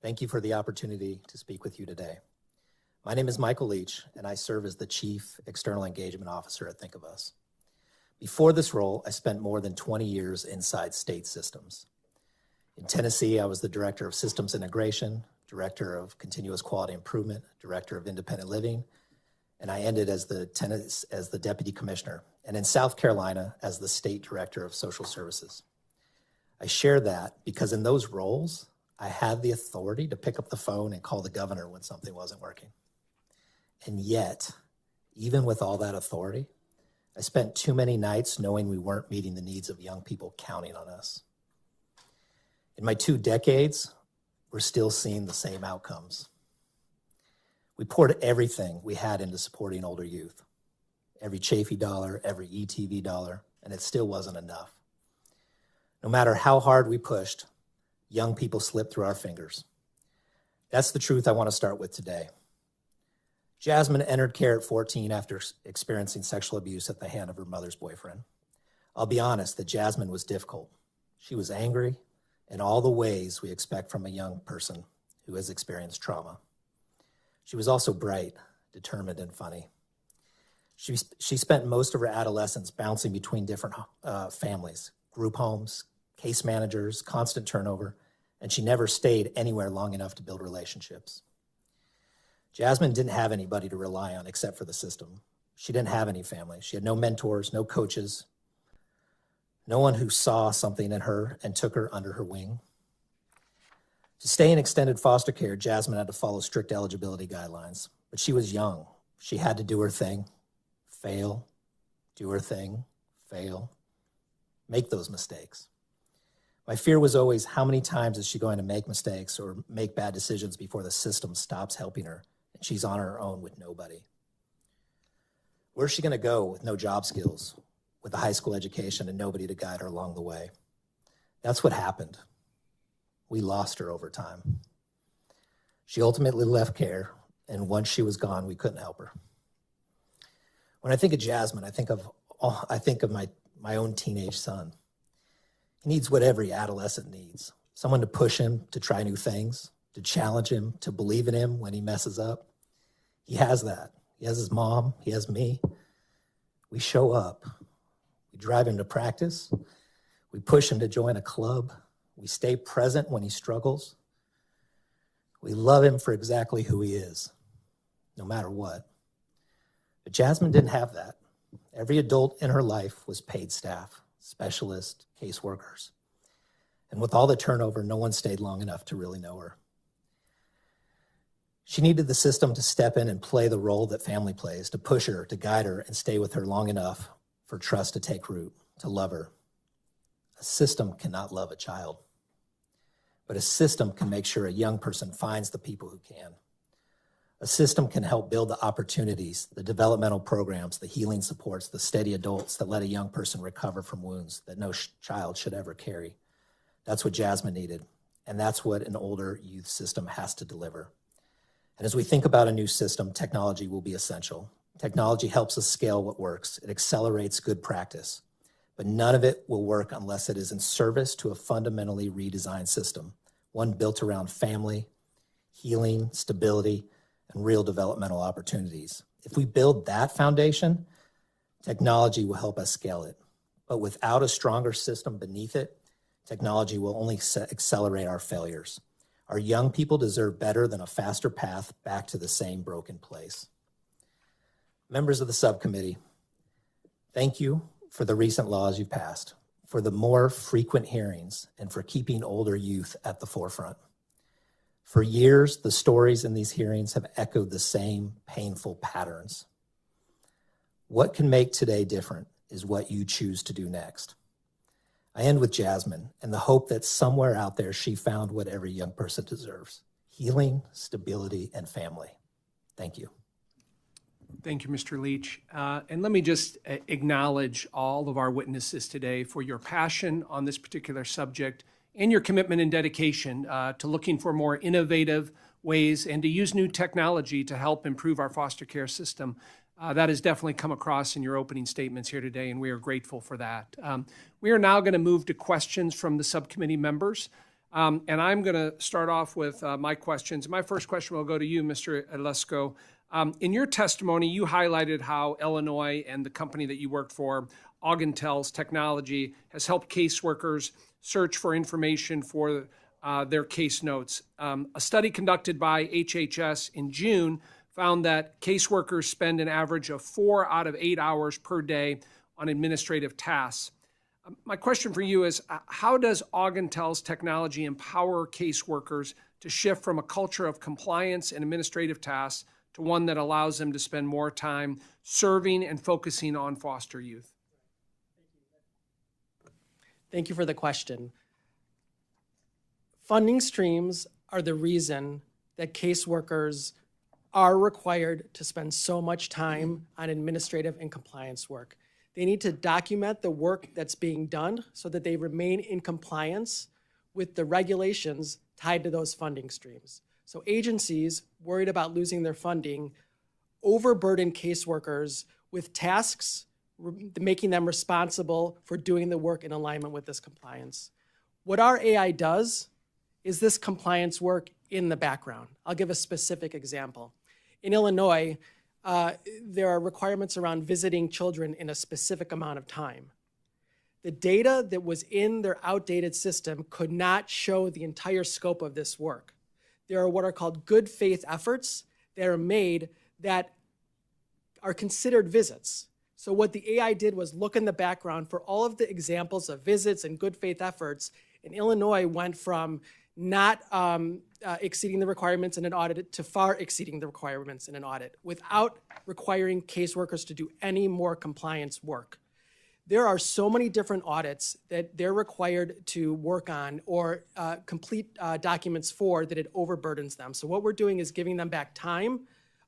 thank you for the opportunity to speak with you today. My name is Michael Leach, and I serve as the Chief External Engagement Officer at Think of Us. Before this role, I spent more than 20 years inside state systems. In Tennessee, I was the Director of Systems Integration, Director of Continuous Quality Improvement, Director of Independent Living, and I ended as the Deputy Commissioner, and in South Carolina as the State Director of Social Services. I share that because in those roles, I had the authority to pick up the phone and call the governor when something wasn't working. And yet, even with all that authority, I spent too many nights knowing we weren't meeting the needs of young people counting on us. In my 2 decades, we're still seeing the same outcomes. We poured everything we had into supporting older youth, every Chafee dollar, every ETV dollar, and it still wasn't enough. No matter how hard we pushed, young people slipped through our fingers. That's the truth I want to start with today. Jasmine entered care at 14 after experiencing sexual abuse at the hand of her mother's boyfriend. I'll be honest that Jasmine was difficult. She was angry in all the ways we expect from a young person who has experienced trauma. She was also bright, determined, and funny. She spent most of her adolescence bouncing between different families, group homes, case managers, constant turnover, and she never stayed anywhere long enough to build relationships. Jasmine didn't have anybody to rely on except for the system. She didn't have any family. She had no mentors, no coaches, no one who saw something in her and took her under her wing. To stay in extended foster care, Jasmine had to follow strict eligibility guidelines, but she was young. She had to do her thing, fail, do her thing, fail, make those mistakes. My fear was always, how many times is she going to make mistakes or make bad decisions before the system stops helping her and she's on her own with nobody? Where's she going to go with no job skills, with a high school education and nobody to guide her along the way? That's what happened. We lost her over time. She ultimately left care, and once she was gone, we couldn't help her. When I think of Jasmine, I think of my own teenage son. He needs what every adolescent needs. Someone to push him to try new things, to challenge him, to believe in him when he messes up. He has that. He has his mom. He has me. We show up. We drive him to practice. We push him to join a club. We stay present when he struggles. We love him for exactly who he is, no matter what. But Jasmine didn't have that. Every adult in her life was paid staff, specialists, caseworkers. And with all the turnover, no one stayed long enough to really know her. She needed the system to step in and play the role that family plays, to push her, to guide her, and stay with her long enough for trust to take root, to love her. A system cannot love a child, but a system can make sure a young person finds the people who can. A system can help build the opportunities, the developmental programs, the healing supports, the steady adults that let a young person recover from wounds that no child should ever carry. That's what Jasmine needed, and that's what an older youth system has to deliver. And as we think about a new system, technology will be essential. Technology helps us scale what works. It accelerates good practice, but none of it will work unless it is in service to a fundamentally redesigned system, one built around family, healing, stability, and real developmental opportunities. If we build that foundation, technology will help us scale it. But without a stronger system beneath it, technology will only accelerate our failures. Our young people deserve better than a faster path back to the same broken place. Members of the subcommittee, thank you for the recent laws you've passed, for the more frequent hearings, and for keeping older youth at the forefront. For years, the stories in these hearings have echoed the same painful patterns. What can make today different is what you choose to do next. I end with Jasmine and the hope that somewhere out there she found what every young person deserves: healing, stability, and family. Thank you. Thank you, Mr. Leach. And let me just acknowledge all of our witnesses today for your passion on this particular subject and your commitment and dedication to looking for more innovative ways and to use new technology to help improve our foster care system. That has definitely come across in your opening statements here today, and we are grateful for that. We are now going to move to questions from the subcommittee members. And I'm going to start off with my questions. My first question will go to you, Mr. Elisco. In your testimony, you highlighted how Illinois and the company that you worked for, Augintel's technology, has helped caseworkers search for information for their case notes. A study conducted by HHS in June found that caseworkers spend an average of 4 out of 8 hours per day on administrative tasks. My question for you is, how does Augintel's technology empower caseworkers to shift from a culture of compliance and administrative tasks to one that allows them to spend more time serving and focusing on foster youth? Thank you for the question. Funding streams are the reason that caseworkers are required to spend so much time on administrative and compliance work. They need to document the work that's being done so that they remain in compliance with the regulations tied to those funding streams. So agencies worried about losing their funding overburden caseworkers with tasks, making them responsible for doing the work in alignment with this compliance. What our AI does is this compliance work in the background. I'll give a specific example. In Illinois, there are requirements around visiting children in a specific amount of time. The data that was in their outdated system could not show the entire scope of this work. There are what are called good faith efforts that are made that are considered visits. So what the AI did was look in the background for all of the examples of visits and good faith efforts, and Illinois went from not exceeding the requirements in an audit to far exceeding the requirements in an audit without requiring caseworkers to do any more compliance work. There are so many different audits that they're required to work on or complete documents for that it overburdens them. So what we're doing is giving them back time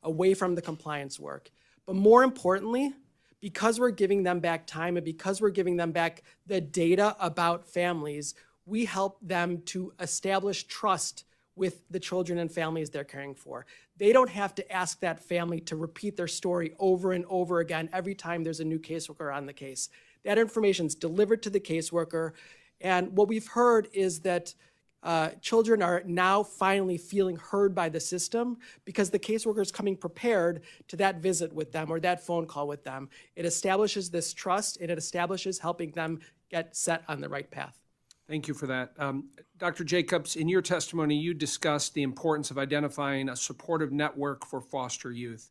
away from the compliance work. But more importantly, because we're giving them back time and because we're giving them back the data about families, we help them to establish trust with the children and families they're caring for. They don't have to ask that family to repeat their story over and over again every time there's a new caseworker on the case. That information is delivered to the caseworker, and what we've heard is that children are now finally feeling heard by the system because the caseworker is coming prepared to that visit with them or that phone call with them. It establishes this trust, and it establishes helping them get set on the right path. Thank you for that. Dr. Jacobs, in your testimony, you discussed the importance of identifying a supportive network for foster youth.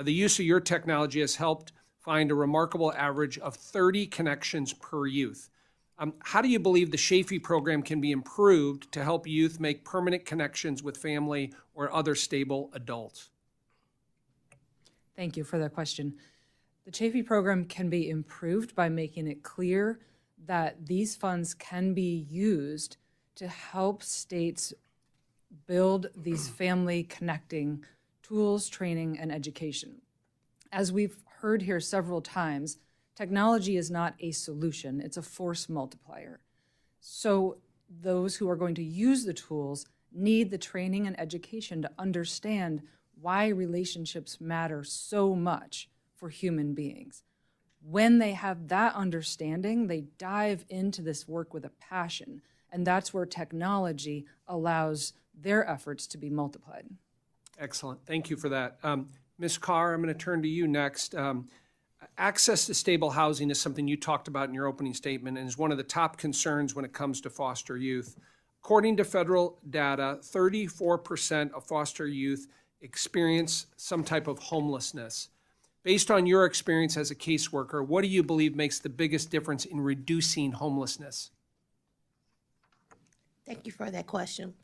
The use of your technology has helped find a remarkable average of 30 connections per youth. How do you believe the Shafee program can be improved to help youth make permanent connections with family or other stable adults? Thank you for that question. The Shafee program can be improved by making it clear that these funds can be used to help states build these family connecting tools, training, and education. As we've heard here several times, technology is not a solution, it's a force multiplier. So those who are going to use the tools need the training and education to understand why relationships matter so much for human beings. When they have that understanding, they dive into this work with a passion, and that's where technology allows their efforts to be multiplied. Excellent. Thank you for that. Ms. Carr, I'm going to turn to you next. Access to stable housing is something you talked about in your opening statement and is one of the top concerns when it comes to foster youth. According to federal data, 34% of foster youth experience some type of homelessness. Based on your experience as a caseworker, what do you believe makes the biggest difference in reducing homelessness? Thank you for that question.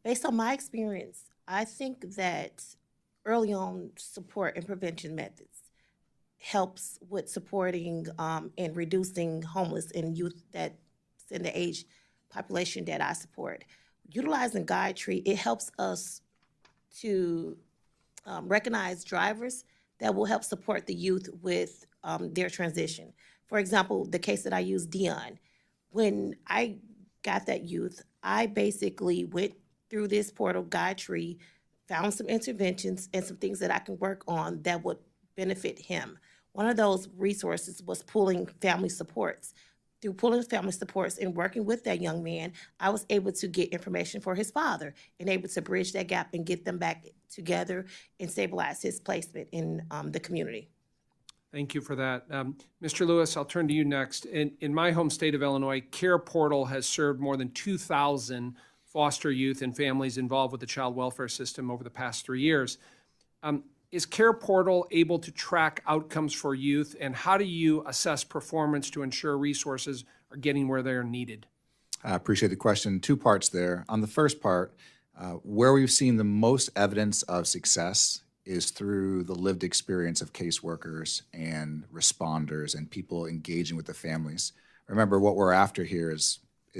Based on my experience, I think that early on support and prevention methods, helps with supporting and reducing homeless and youth that's in the age population that I support. Utilizing GuideTree, it helps us to recognize drivers that will help support the youth with their transition. For example, the case that I used, Dion. When I got that youth, I basically went through this portal, GuideTree, found some interventions and some things that I can work on that would benefit him. One of those resources was pulling family supports. Through pulling family supports and working with that young man, I was able to get information for his father and able to bridge that gap and get them back together and stabilize his placement in the community. Thank you for that. Mr. Lewis, I'll turn to you next. In my home state of Illinois, CarePortal has served more than 2,000 foster youth and families involved with the child welfare system over the past 3 years. Is CarePortal able to track outcomes for youth, and how do you assess performance to ensure resources are getting where they're needed? I appreciate the question. 2 parts there. On the first part, where we've seen the most evidence of success is through the lived experience of caseworkers and responders and people engaging with the families. Remember, what we're after here is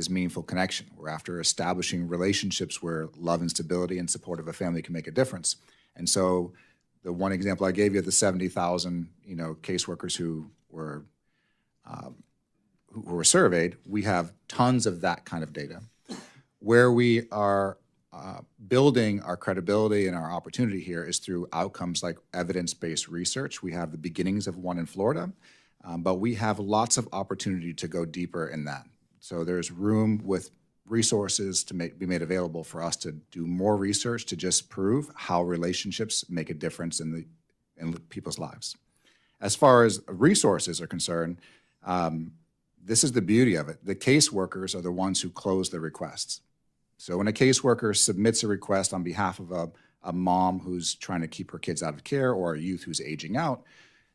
meaningful connection. We're after establishing relationships where love and stability and support of a family can make a difference. And so the one example I gave you, the 70,000 caseworkers who were surveyed, we have tons of that kind of data. Where we are building our credibility and our opportunity here is through outcomes like evidence-based research. We have the beginnings of one in Florida, but we have lots of opportunity to go deeper in that. So there's room with resources to be made available for us to do more research to just prove how relationships make a difference in people's lives. As far as resources are concerned, this is the beauty of it. The caseworkers are the ones who close the requests. So when a caseworker submits a request on behalf of a mom who's trying to keep her kids out of care or a youth who's aging out,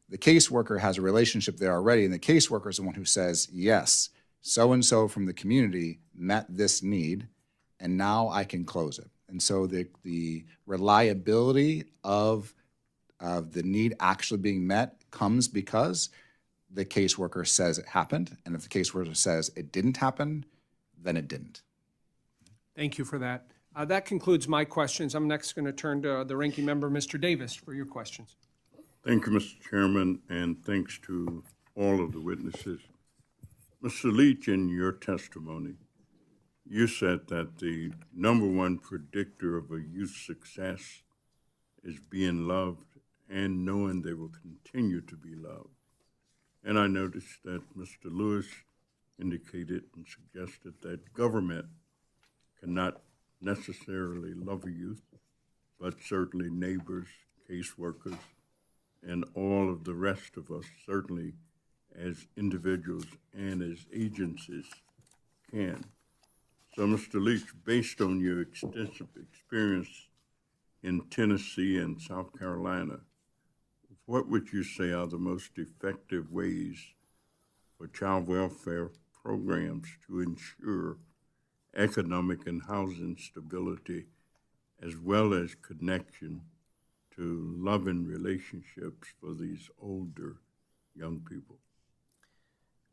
the caseworker has a relationship there already, and the caseworker is the one who says, yes, so-and-so from the community met this need, and now I can close it. And so the reliability of the need actually being met comes because the caseworker says it happened, and if the caseworker says it didn't happen, then it didn't. Thank you for that. That concludes my questions. I'm next going to turn to the ranking member, Mr. Davis, for your questions. Thank you, Mr. Chairman, and thanks to all of the witnesses. Mr. Leach, in your testimony, you said that the #1 predictor of a youth's success is being loved and knowing they will continue to be loved. And I noticed that Mr. Lewis indicated and suggested that government cannot necessarily love a youth, but certainly neighbors, caseworkers, and all of the rest of us, certainly as individuals and as agencies, can. So, Mr. Leach, based on your extensive experience in Tennessee and South Carolina, what would you say are the most effective ways for child welfare programs to ensure economic and housing stability, as well as connection to loving relationships for these older young people?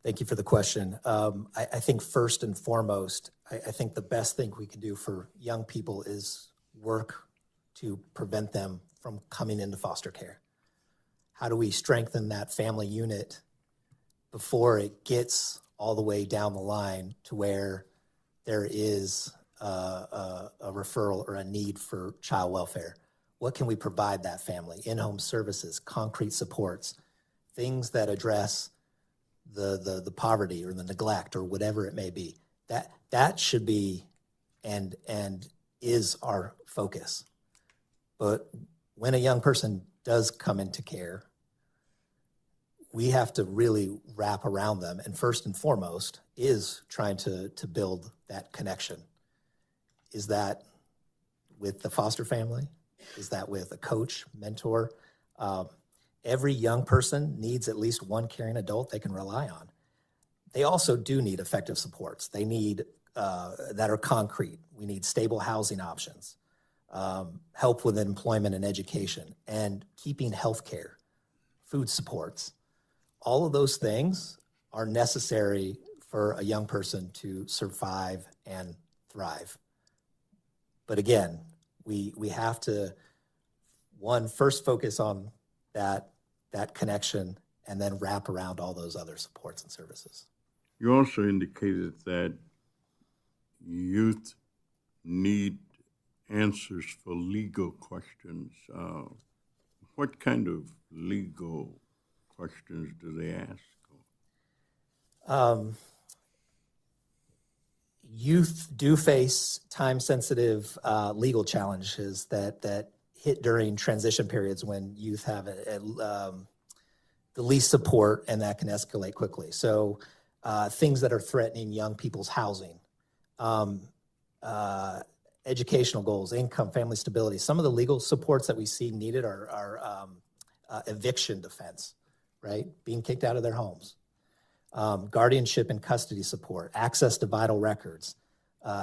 Thank you for the question. I think first and foremost, I think the best thing we can do for young people is work to prevent them from coming into foster care. How do we strengthen that family unit before it gets all the way down the line to where there is a referral or a need for child welfare? What can we provide that family? In-home services, concrete supports, things that address the poverty or the neglect or whatever it may be. That should be and is our focus. But when a young person does come into care, we have to really wrap around them. And first and foremost is trying to build that connection. Is that with the foster family? Is that with a coach, mentor? Every young person needs at least one caring adult they can rely on. They also do need effective supports. They need that are concrete. We need stable housing options, help with employment and education, and keeping health care food supports. All of those things are necessary for a young person to survive and thrive. But again, we have to, one, first focus on that connection and then wrap around all those other supports and services. You also indicated that youth need answers for legal questions. What kind of legal questions do they ask? Youth do face time-sensitive legal challenges that hit during transition periods when youth have the least support, and that can escalate quickly. So things that are threatening young people's housing, educational goals, income, family stability. Some of the legal supports that we see needed are eviction defense, right? Being kicked out of their homes. Guardianship and custody support, access to vital records,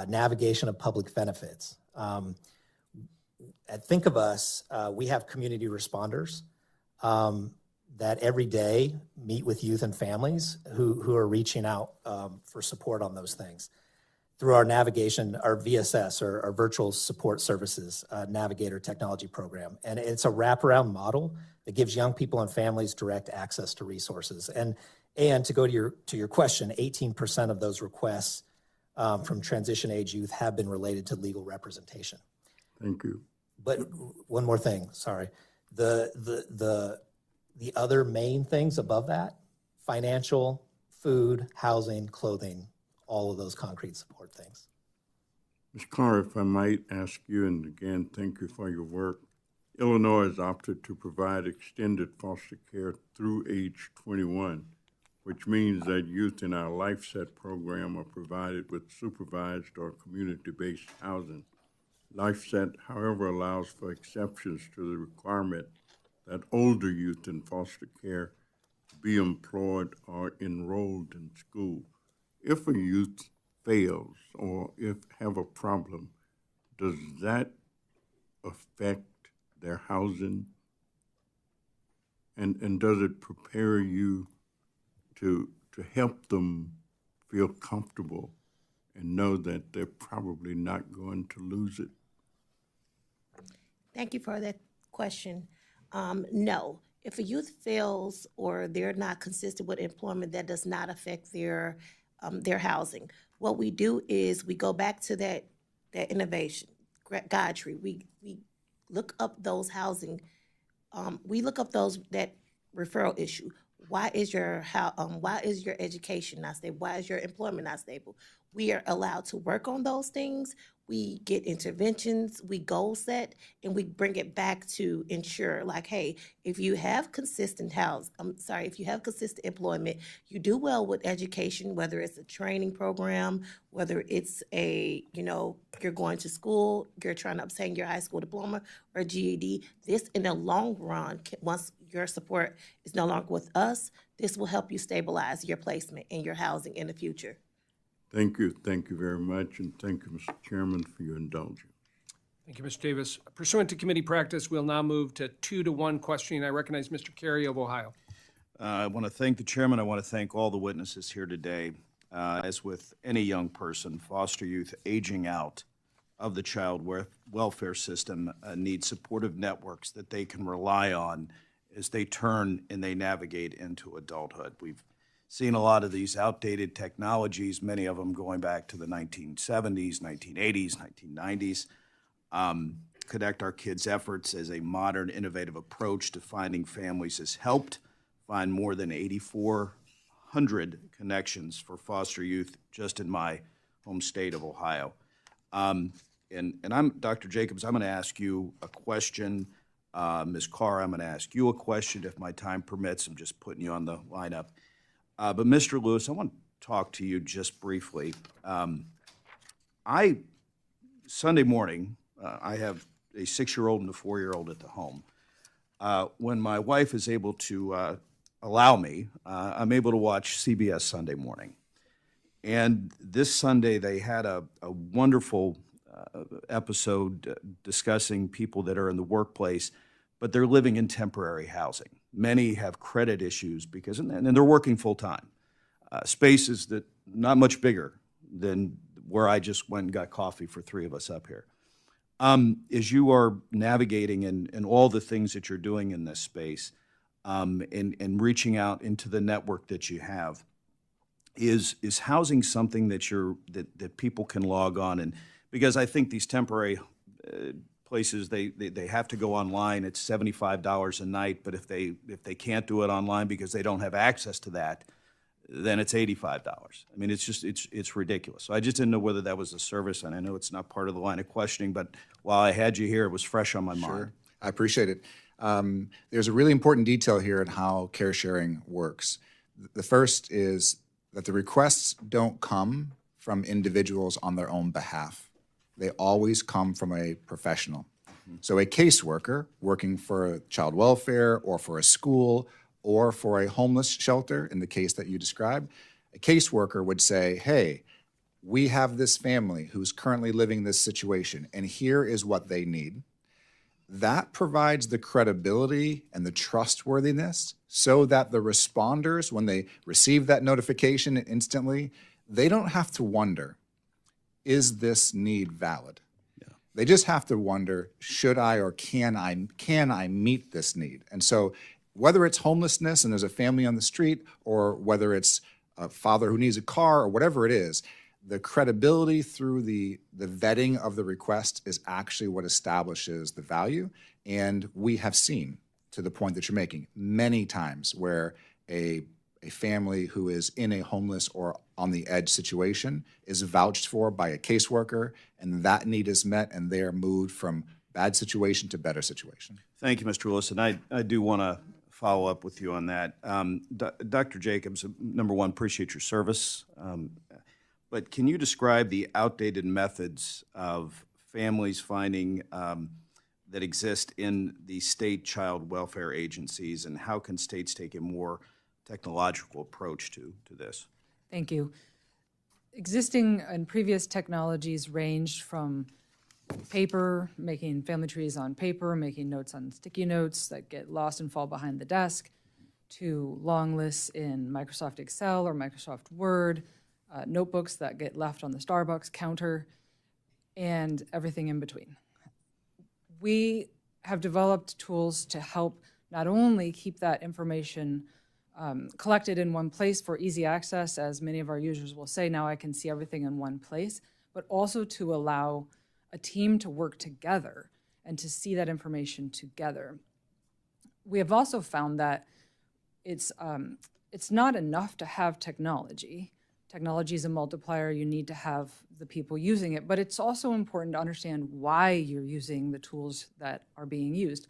navigation of public benefits. At Think of Us, we have community responders that every day meet with youth and families who are reaching out for support on those things. Through our navigation, our VSS, or our Virtual Support Services Navigator Technology Program. And it's a wraparound model that gives young people and families direct access to resources. And to go to your question, 18% of those requests from transition age youth have been related to legal representation. Thank you. But one more thing, sorry. The other main things above that, financial, food, housing, clothing, all of those concrete support things. Ms. Carr, if I might ask you, and again, thank you for your work. Illinois has opted to provide extended foster care through age 21, which means that youth in our LifeSet program are provided with supervised or community-based housing. LifeSet, however, allows for exceptions to the requirement that older youth in foster care be employed or enrolled in school. If a youth fails or if have a problem, does that affect their housing? And does it prepare you to help them feel comfortable and know that they're probably not going to lose it? Thank you for that question. No, if a youth fails or they're not consistent with employment, that does not affect their housing. What we do is we go back to that innovation, God tree. We look up those housing. We look up that referral issue. Why is your education not stable? Why is your employment not stable? We are allowed to work on those things. We get interventions, we goal set, and we bring it back to ensure, like, hey, if you have consistent employment, you do well with education, whether it's a training program, whether it's you're going to school, you're trying to obtain your high school diploma or GED. This, in the long run, once your support is no longer with us, this will help you stabilize your placement and your housing in the future. Thank you very much, and thank you, Mr. Chairman, for your indulgence. Thank you, Mr. Davis. Pursuant to committee practice, we'll now move to 2-to-1 questioning. I recognize Mr. Carey of Ohio. I want to thank the chairman. I want to thank all the witnesses here today. As with any young person, foster youth aging out of the child welfare system need supportive networks that they can rely on as they turn and they navigate into adulthood. We've seen a lot of these outdated technologies, many of them going back to the 1970s, 1980s, 1990s. Connect Our Kids' efforts as a modern, innovative approach to finding families has helped find more than 8,400 connections for foster youth just in my home state of Ohio. And I'm, Dr. Jacobs, I'm going to ask you a question. Ms. Carr, I'm going to ask you a question if my time permits. I'm just putting you on the lineup. But Mr. Lewis, I want to talk to you just briefly. Sunday morning, I have a 6-year-old and a 4-year-old at the home. When my wife is able to allow me, I'm able to watch CBS Sunday Morning. And this Sunday, they had a wonderful episode discussing people that are in the workplace but they're living in temporary housing. Many have credit issues because, and they're working full-time. Spaces that not much bigger than where I just went and got coffee for three of us up here. As you are navigating and all the things that you're doing in this space, and reaching out into the network that you have, is housing something that people can log on? And because I think these temporary places, they have to go online. It's $75 a night, but if they can't do it online because they don't have access to that, then it's $85. I mean, it's ridiculous. So I just didn't know whether that was a service, and I know it's not part of the line of questioning, but while I had you here, it was fresh on my mind. I appreciate it. There's a really important detail here in how care sharing works. The first is that the requests don't come from individuals on their own behalf. They always come from a professional. So a caseworker working for child welfare or for a school or for a homeless shelter, in the case that you described, a caseworker would say, hey, we have this family who's currently living this situation, and here is what they need. That provides the credibility and the trustworthiness so that the responders, when they receive that notification instantly, they don't have to wonder, is this need valid? Yeah. They just have to wonder, should I or can I meet this need? And so whether it's homelessness and there's a family on the street, or whether it's a father who needs a car, or whatever it is, the credibility through the vetting of the request is actually what establishes the value. And we have seen, to the point that you're making, many times where a family who is in a homeless or on the edge situation is vouched for by a caseworker, and that need is met, and they are moved from bad situation to better situation. Thank you, Mr. Lewis, and I do want to follow up with you on that. Dr. Jacobs, number one, appreciate your service. But can you describe the outdated methods of families finding that exist in the state child welfare agencies, and how can states take a more technological approach to this? Thank you. Existing and previous technologies ranged from paper, making family trees on paper, making notes on sticky notes that get lost and fall behind the desk, to long lists in Microsoft Excel or Microsoft Word, notebooks that get left on the Starbucks counter, and everything in between. We have developed tools to help not only keep that information collected in one place for easy access, as many of our users will say, now I can see everything in one place, but also to allow a team to work together and to see that information together. We have also found that it's not enough to have technology. Technology is a multiplier. You need to have the people using it, but it's also important to understand why you're using the tools that are being used.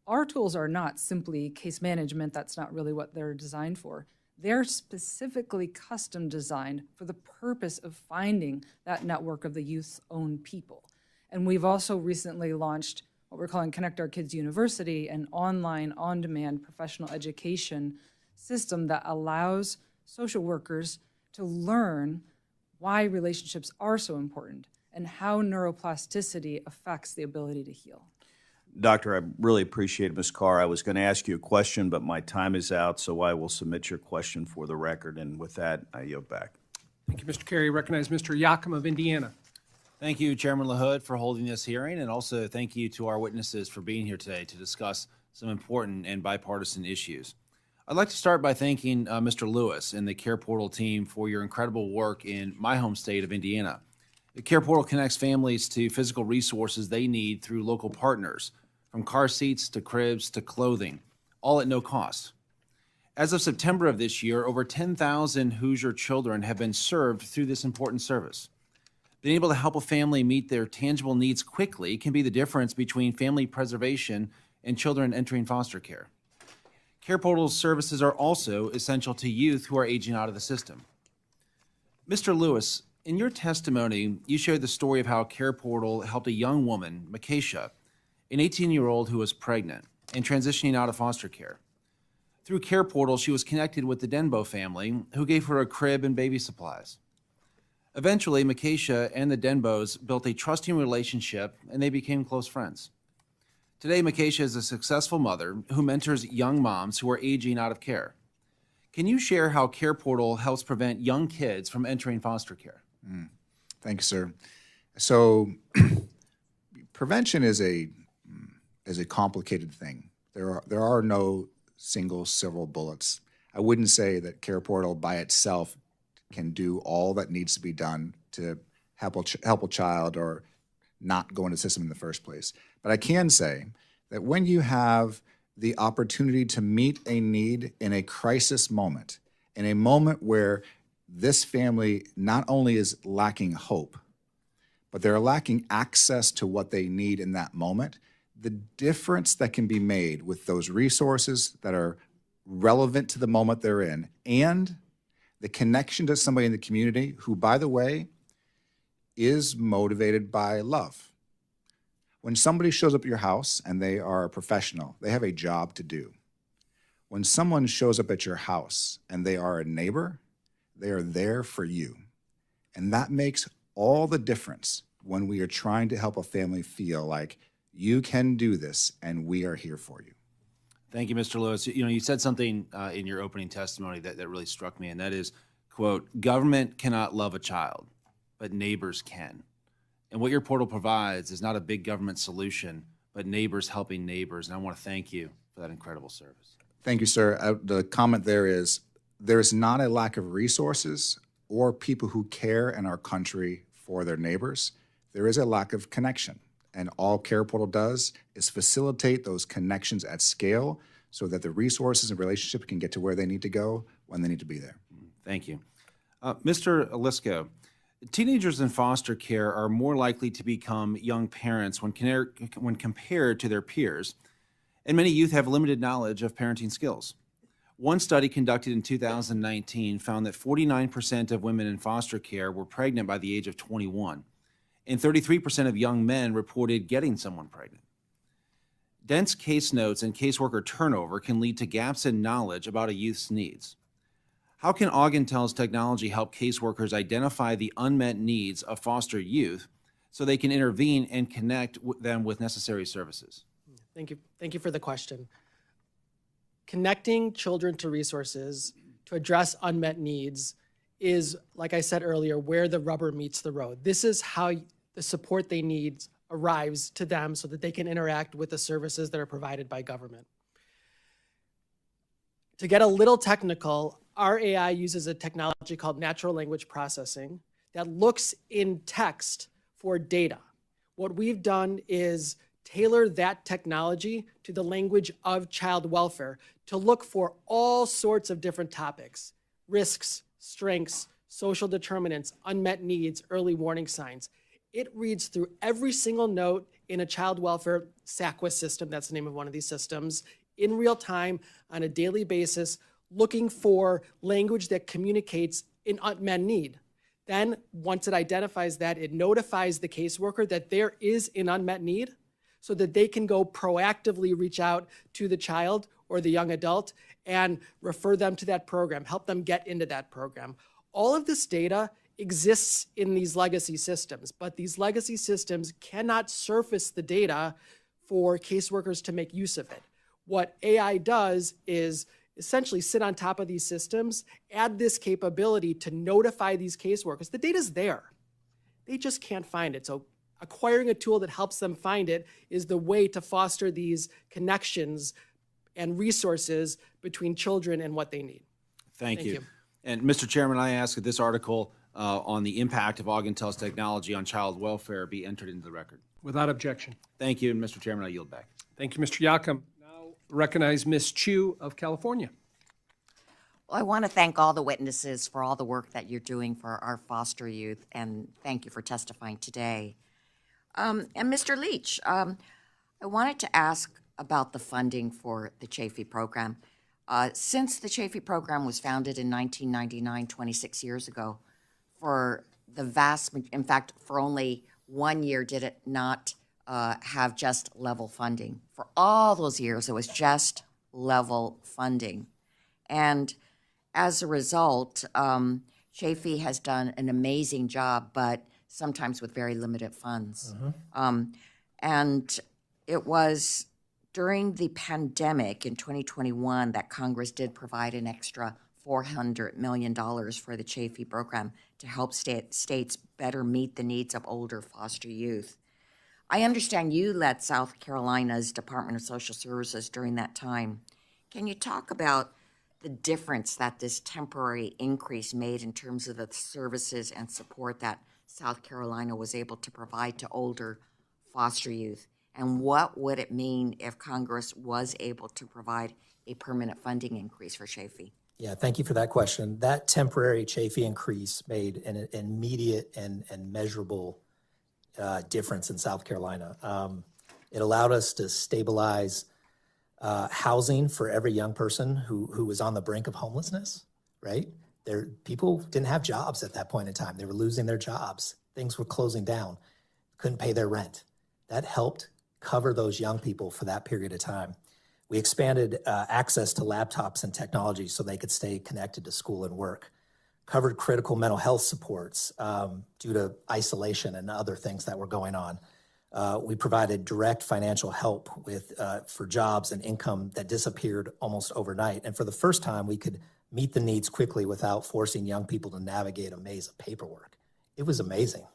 Our tools are not simply case management. That's not really what they're designed for. They're specifically custom designed for the purpose of finding that network of the youth's own people. And we've also recently launched what we're calling Connect Our Kids University, an online, on-demand professional education system that allows social workers to learn why relationships are so important and how neuroplasticity affects the ability to heal. Doctor, I really appreciate it, Ms. Carr. I was going to ask you a question, but my time is out, so I will submit your question for the record. And with that, I yield back. Thank you, Mr. Carey. Recognize Mr. Yakum of Indiana. Thank you, Chairman LaHood, for holding this hearing, and also thank you to our witnesses for being here today to discuss some important and bipartisan issues. I'd like to start by thanking Mr. Lewis and the CarePortal team for your incredible work in my home state of Indiana. The CarePortal connects families to physical resources they need through local partners, from car seats to cribs to clothing, all at no cost. As of September of this year, over 10,000 Hoosier children have been served through this important service. Being able to help a family meet their tangible needs quickly can be the difference between family preservation and children entering foster care. CarePortal's services are also essential to youth who are aging out of the system. Mr. Lewis, in your testimony, you shared the story of how CarePortal helped a young woman, Makesha, an 18-year-old who was pregnant and transitioning out of foster care. Through CarePortal, she was connected with the Denbo family, who gave her a crib and baby supplies. Eventually, Makesha and the Denbos built a trusting relationship, and they became close friends. Today, Makesha is a successful mother who mentors young moms who are aging out of care. Can you share how CarePortal helps prevent young kids from entering foster care? Thank you, sir. So prevention is a complicated thing. There are no single silver bullets. I wouldn't say that CarePortal by itself can do all that needs to be done to help a child or not go into the system in the first place. But I can say that when you have the opportunity to meet a need in a crisis moment, in a moment where this family not only is lacking hope, but they're lacking access to what they need in that moment, the difference that can be made with those resources that are relevant to the moment they're in, and the connection to somebody in the community who, by the way, is motivated by love. When somebody shows up at your house and they are a professional, they have a job to do. When someone shows up at your house and they are a neighbor, they are there for you. And that makes all the difference when we are trying to help a family feel like you can do this and we are here for you. Thank you, Mr. Lewis. You said something in your opening testimony that really struck me, and that is, quote, government cannot love a child, but neighbors can. And what your portal provides is not a big government solution, but neighbors helping neighbors. And I want to thank you for that incredible service. Thank you, sir. The comment there is, there's not a lack of resources or people who care in our country for their neighbors. There is a lack of connection. And all CarePortal does is facilitate those connections at scale so that the resources and relationships can get to where they need to go when they need to be there. Thank you. Mr. Elisco, teenagers in foster care are more likely to become young parents when compared to their peers, and many youth have limited knowledge of parenting skills. One study conducted in 2019 found that 49% of women in foster care were pregnant by the age of 21, and 33% of young men reported getting someone pregnant. Dense case notes and caseworker turnover can lead to gaps in knowledge about a youth's needs. How can Augintel's technology help caseworkers identify the unmet needs of foster youth so they can intervene and connect them with necessary services? Thank you. Thank you for the question. Connecting children to resources to address unmet needs is, like I said earlier, where the rubber meets the road. This is how the support they need arrives to them so that they can interact with the services that are provided by government. To get a little technical, our AI uses a technology called natural language processing that looks in text for data. What we've done is tailor that technology to the language of child welfare to look for all sorts of different topics: risks, strengths, social determinants, unmet needs, early warning signs. It reads through every single note in a child welfare SACWA system, that's the name of one of these systems, in real time on a daily basis, looking for language that communicates an unmet need. Then, once it identifies that, it notifies the caseworker that there is an unmet need so that they can go proactively reach out to the child or the young adult and refer them to that program, help them get into that program. All of this data exists in these legacy systems, but these legacy systems cannot surface the data for caseworkers to make use of it. What AI does is essentially sit on top of these systems, add this capability to notify these caseworkers. The data's there. They just can't find it. So acquiring a tool that helps them find it is the way to foster these connections and resources between children and what they need. Thank you. And Mr. Chairman, I ask that this article on the impact of Augintel's technology on child welfare be entered into the record. Without objection. Thank you, and Mr. Chairman, I yield back. Thank you, Mr. Yakum. Now recognize Ms. Chu of California. Well, I want to thank all the witnesses for all the work that you're doing for our foster youth, and thank you for testifying today. And Mr. Leach, I wanted to ask about the funding for the Chafee program. Since the Chafee program was founded in 1999, 26 years ago, for the in fact, for only 1 year did it not have just level funding. For all those years, it was just level funding. And as a result, Chafee has done an amazing job, but sometimes with very limited funds. And it was During the pandemic in 2021, that Congress did provide an extra $400 million for the Chafee program to help states better meet the needs of older foster youth. I understand you led South Carolina's Department of Social Services during that time. Can you talk about the difference that this temporary increase made in terms of the services and support that South Carolina was able to provide to older foster youth? And what would it mean if Congress was able to provide a permanent funding increase for Chafee? Yeah, thank you for that question. That temporary Chafee increase made an immediate and measurable difference in South Carolina. It allowed us to stabilize housing for every young person who was on the brink of homelessness, right? People didn't have jobs at that point in time. They were losing their jobs. Things were closing down, couldn't pay their rent. That helped cover those young people for that period of time. We expanded access to laptops and technology so they could stay connected to school and work. Covered critical mental health supports due to isolation and other things that were going on. We provided direct financial help for jobs and income that disappeared almost overnight. And for the first time, we could meet the needs quickly without forcing young people to navigate a maze of paperwork. It was amazing.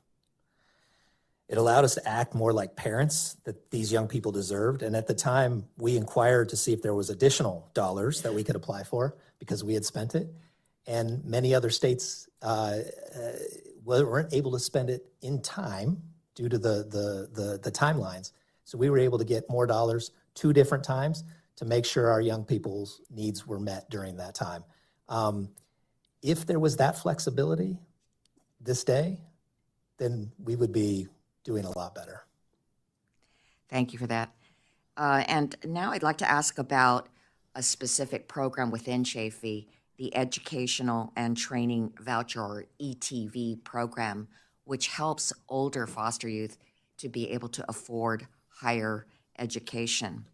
It allowed us to act more like parents that these young people deserved. And at the time, we inquired to see if there was additional dollars that we could apply for because we had spent it. And many other states weren't able to spend it in time due to the timelines. So we were able to get more dollars 2 different times to make sure our young people's needs were met during that time. If there was that flexibility this day, then we would be doing a lot better. Thank you for that. And now I'd like to ask about a specific program within Chafee, the Educational and Training Voucher, or ETV program, which helps older foster youth to be able to afford higher education.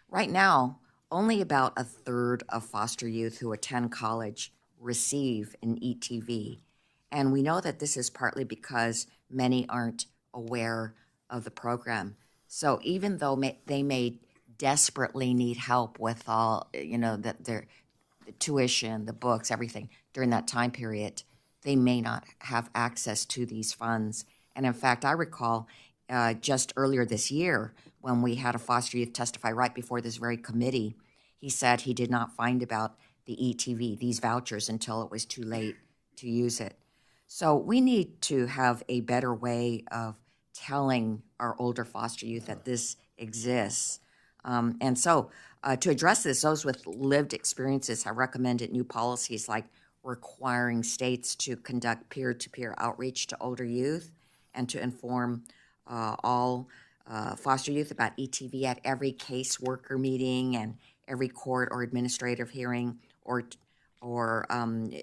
Right now, only about 1/3 of foster youth who attend college receive an ETV. And we know that this is partly because many aren't aware of the program. So even though they may desperately need help with all, the tuition, the books, everything during that time period, they may not have access to these funds. And in fact, I recall just earlier this year when we had a foster youth testify right before this very committee, he said he did not find about the ETV, these vouchers, until it was too late to use it. So we need to have a better way of telling our older foster youth that this exists. And so to address this, those with lived experiences have recommended new policies like requiring states to conduct peer-to-peer outreach to older youth and to inform all foster youth about ETV at every caseworker meeting and every court or administrative hearing or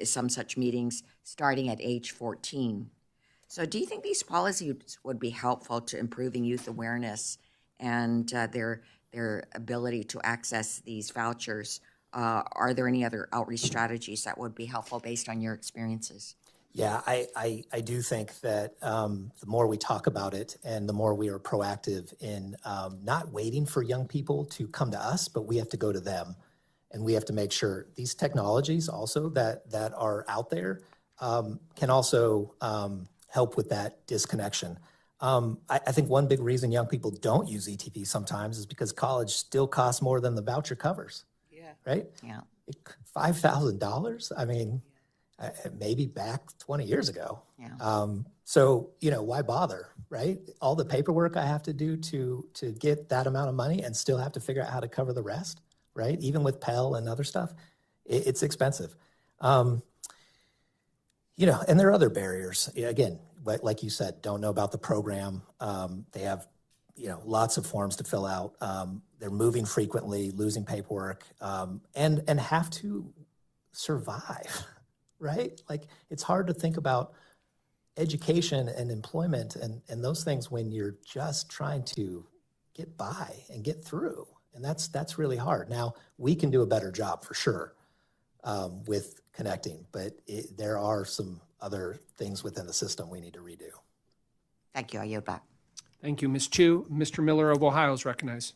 some such meetings starting at age 14. So do you think these policies would be helpful to improving youth awareness and their ability to access these vouchers? Are there any other outreach strategies that would be helpful based on your experiences? Yeah, I do think that the more we talk about it and the more we are proactive in not waiting for young people to come to us, but we have to go to them. And we have to make sure these technologies also that are out there can also help with that disconnection. I think one big reason young people don't use ETV sometimes is because college still costs more than the voucher covers. Yeah. Right? Yeah. $5,000? I mean, maybe back 20 years ago. Yeah. So, why bother, right? All the paperwork I have to do to get that amount of money and still have to figure out how to cover the rest, right? Even with Pell and other stuff, it's expensive. And there are other barriers. Again, like you said, don't know about the program. They have, lots of forms to fill out. They're moving frequently, losing paperwork, and have to survive, right? Like, it's hard to think about education and employment and those things when you're just trying to get by and get through. And that's really hard. Now, we can do a better job for sure with connecting, but there are some other things within the system we need to redo. Thank you. I yield back. Thank you, Ms. Chu. Mr. Miller of Ohio is recognized.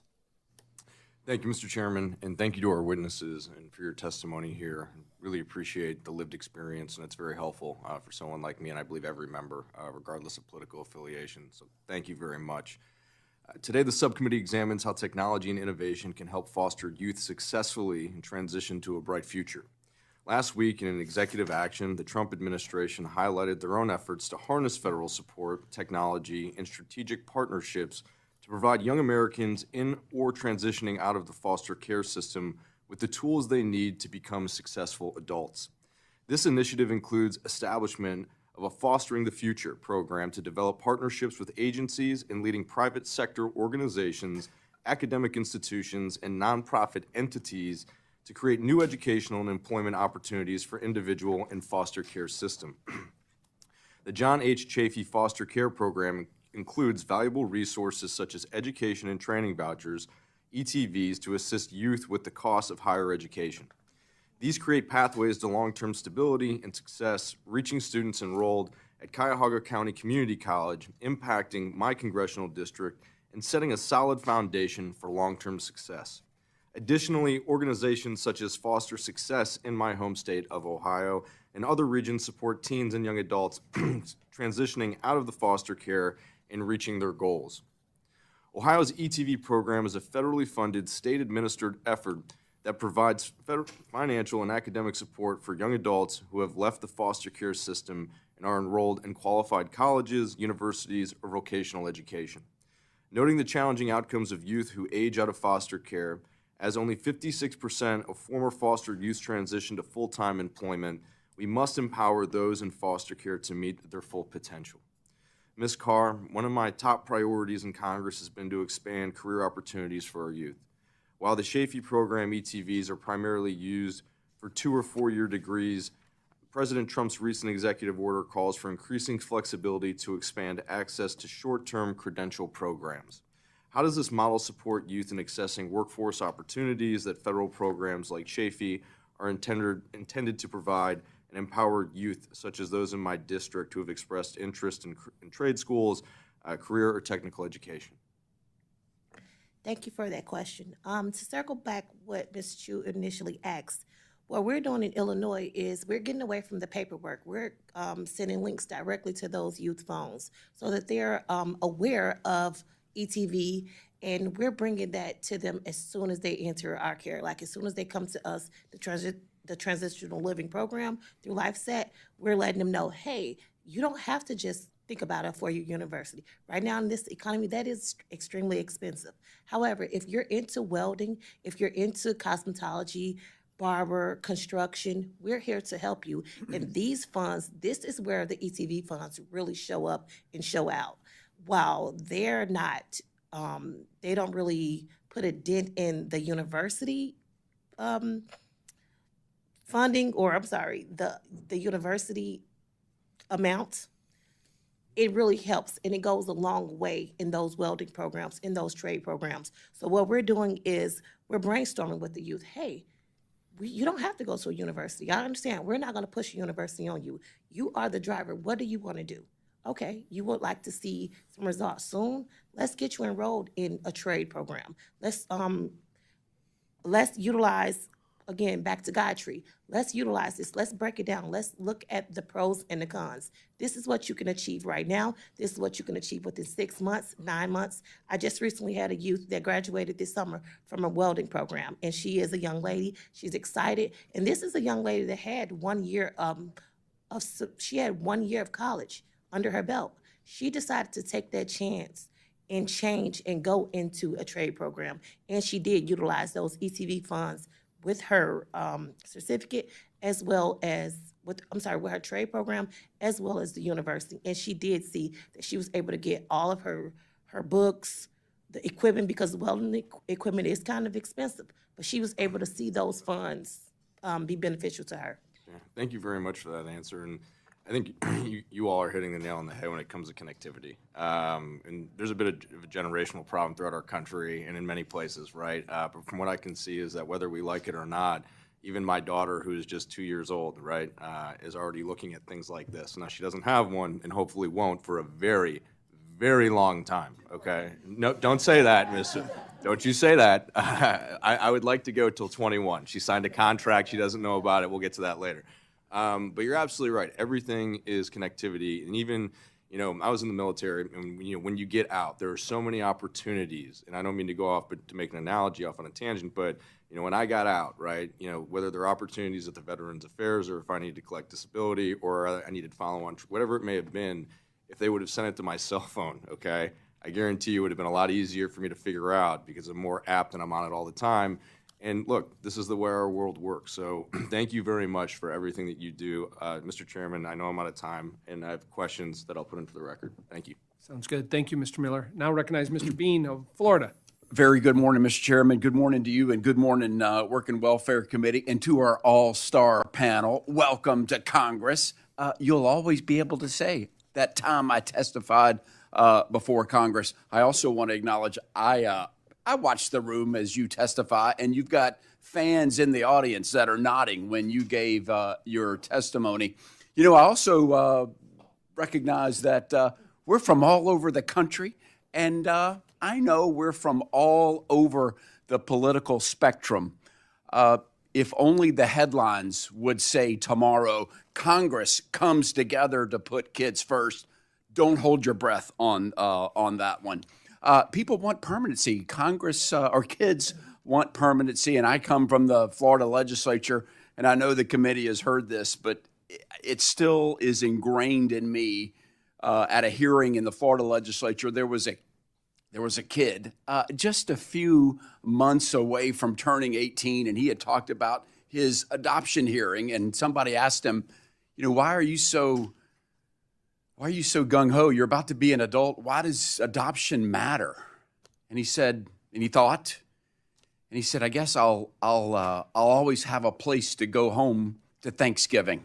Thank you, Mr. Chairman, and thank you to our witnesses and for your testimony here. Really appreciate the lived experience, and it's very helpful for someone like me, and I believe every member, regardless of political affiliation. So thank you very much. Today, the subcommittee examines how technology and innovation can help foster youth successfully and transition to a bright future. Last week, in an executive action, the Trump administration highlighted their own efforts to harness federal support, technology, and strategic partnerships to provide young Americans in or transitioning out of the foster care system with the tools they need to become successful adults. This initiative includes establishment of a Fostering the Future program to develop partnerships with agencies and leading private sector organizations, academic institutions, and nonprofit entities to create new educational and employment opportunities for individual and foster care system. The John H. Chafee Foster Care Program includes valuable resources such as education and training vouchers, ETVs, to assist youth with the cost of higher education. These create pathways to long-term stability and success, reaching students enrolled at Cuyahoga County Community College, impacting my congressional district, and setting a solid foundation for long-term success. Additionally, organizations such as Foster Success in my home state of Ohio and other regions support teens and young adults transitioning out of the foster care and reaching their goals. Ohio's ETV program is a federally funded, state-administered effort that provides financial and academic support for young adults who have left the foster care system and are enrolled in qualified colleges, universities, or vocational education. Noting the challenging outcomes of youth who age out of foster care, as only 56% of former foster youth transition to full-time employment, we must empower those in foster care to meet their full potential. Ms. Carr, one of my top priorities in Congress has been to expand career opportunities for our youth. While the Chafee program ETVs are primarily used for 2- or 4-year degrees, President Trump's recent executive order calls for increasing flexibility to expand access to short-term credential programs. How does this model support youth in accessing workforce opportunities that federal programs like Chafee are intended to provide and empower youth such as those in my district who have expressed interest in trade schools, career or technical education? Thank you for that question. To circle back what Ms. Chu initially asked, what we're doing in Illinois is we're getting away from the paperwork. We're sending links directly to those youth phones so that they're aware of ETV, and we're bringing that to them as soon as they enter our care. Like as soon as they come to us, the transitional living program through LifeSet, we're letting them know, hey, you don't have to just think about a four-year university. Right now in this economy, that is extremely expensive. However, if you're into welding, if you're into cosmetology, barber, construction, we're here to help you. And these funds, this is where the ETV funds really show up and show out. While they're not, they don't really put a dent in the university funding, or I'm sorry, the university amount, it really helps, and it goes a long way in those welding programs, in those trade programs. So what we're doing is we're brainstorming with the youth. Hey, you don't have to go to a university. I understand. We're not going to push a university on you. You are the driver. What do you want to do? Okay, you would like to see some results soon? Let's get you enrolled in a trade program. Let's utilize, again, back to Guytree. Let's utilize this. Let's break it down. Let's look at the pros and the cons. This is what you can achieve right now. This is what you can achieve within 6 months, 9 months. I just recently had a youth that graduated this summer from a welding program, and she is a young lady. She's excited, and this is a young lady that had 1 year she had 1 year of college under her belt. She decided to take that chance and change and go into a trade program, and she did utilize those ETV funds with her certificate, as well as with her trade program, as well as the university. And she did see that she was able to get all of her books, the equipment, because welding equipment is kind of expensive, but she was able to see those funds be beneficial to her. Yeah, thank you very much for that answer. And I think you all are hitting the nail on the head when it comes to connectivity. And there's a bit of a generational problem throughout our country and in many places, right? But from what I can see is that whether we like it or not, even my daughter, who is just 2 years old, right, is already looking at things like this. Now, she doesn't have one and hopefully won't for a very, very long time, okay? No, don't say that, Mister. Don't you say that. I would like to go till 21. She signed a contract. She doesn't know about it. We'll get to that later. But you're absolutely right. Everything is connectivity. And even, I was in the military, and when you get out, there are so many opportunities. And I don't mean to go off, but to make an analogy off on a tangent, but when I got out, right, whether there are opportunities at the Veterans Affairs or if I needed to collect disability or I needed follow-on, whatever it may have been, if they would have sent it to my cell phone, okay, I guarantee you it would have been a lot easier for me to figure out because I'm more apt and I'm on it all the time. And look, this is the way our world works. So thank you very much for everything that you do. Mr. Chairman, I know I'm out of time, and I have questions that I'll put in for the record. Thank you. Sounds good. Thank you, Mr. Miller. Now recognize Mr. Bean of Florida. Very good morning, Mr. Chairman. Good morning to you, and good morning, Work and Welfare Committee, and to our all-star panel. Welcome to Congress. You'll always be able to say, that time I testified before Congress. I also want to acknowledge I watched the room as you testify, and you've got fans in the audience that are nodding when you gave your testimony. I also recognize that we're from all over the country, and I know we're from all over the political spectrum. If only the headlines would say tomorrow, Congress comes together to put kids first. Don't hold your breath on that one. People want permanency. Congress or kids want permanency, and I come from the Florida legislature, and I know the committee has heard this, but it still is ingrained in me. At a hearing in the Florida legislature, there was a kid just a few months away from turning 18, and he had talked about his adoption hearing, and somebody asked him, why are you so gung-ho? You're about to be an adult. Why does adoption matter? And he said, and he thought, and he said, I guess I'll always have a place to go home to Thanksgiving.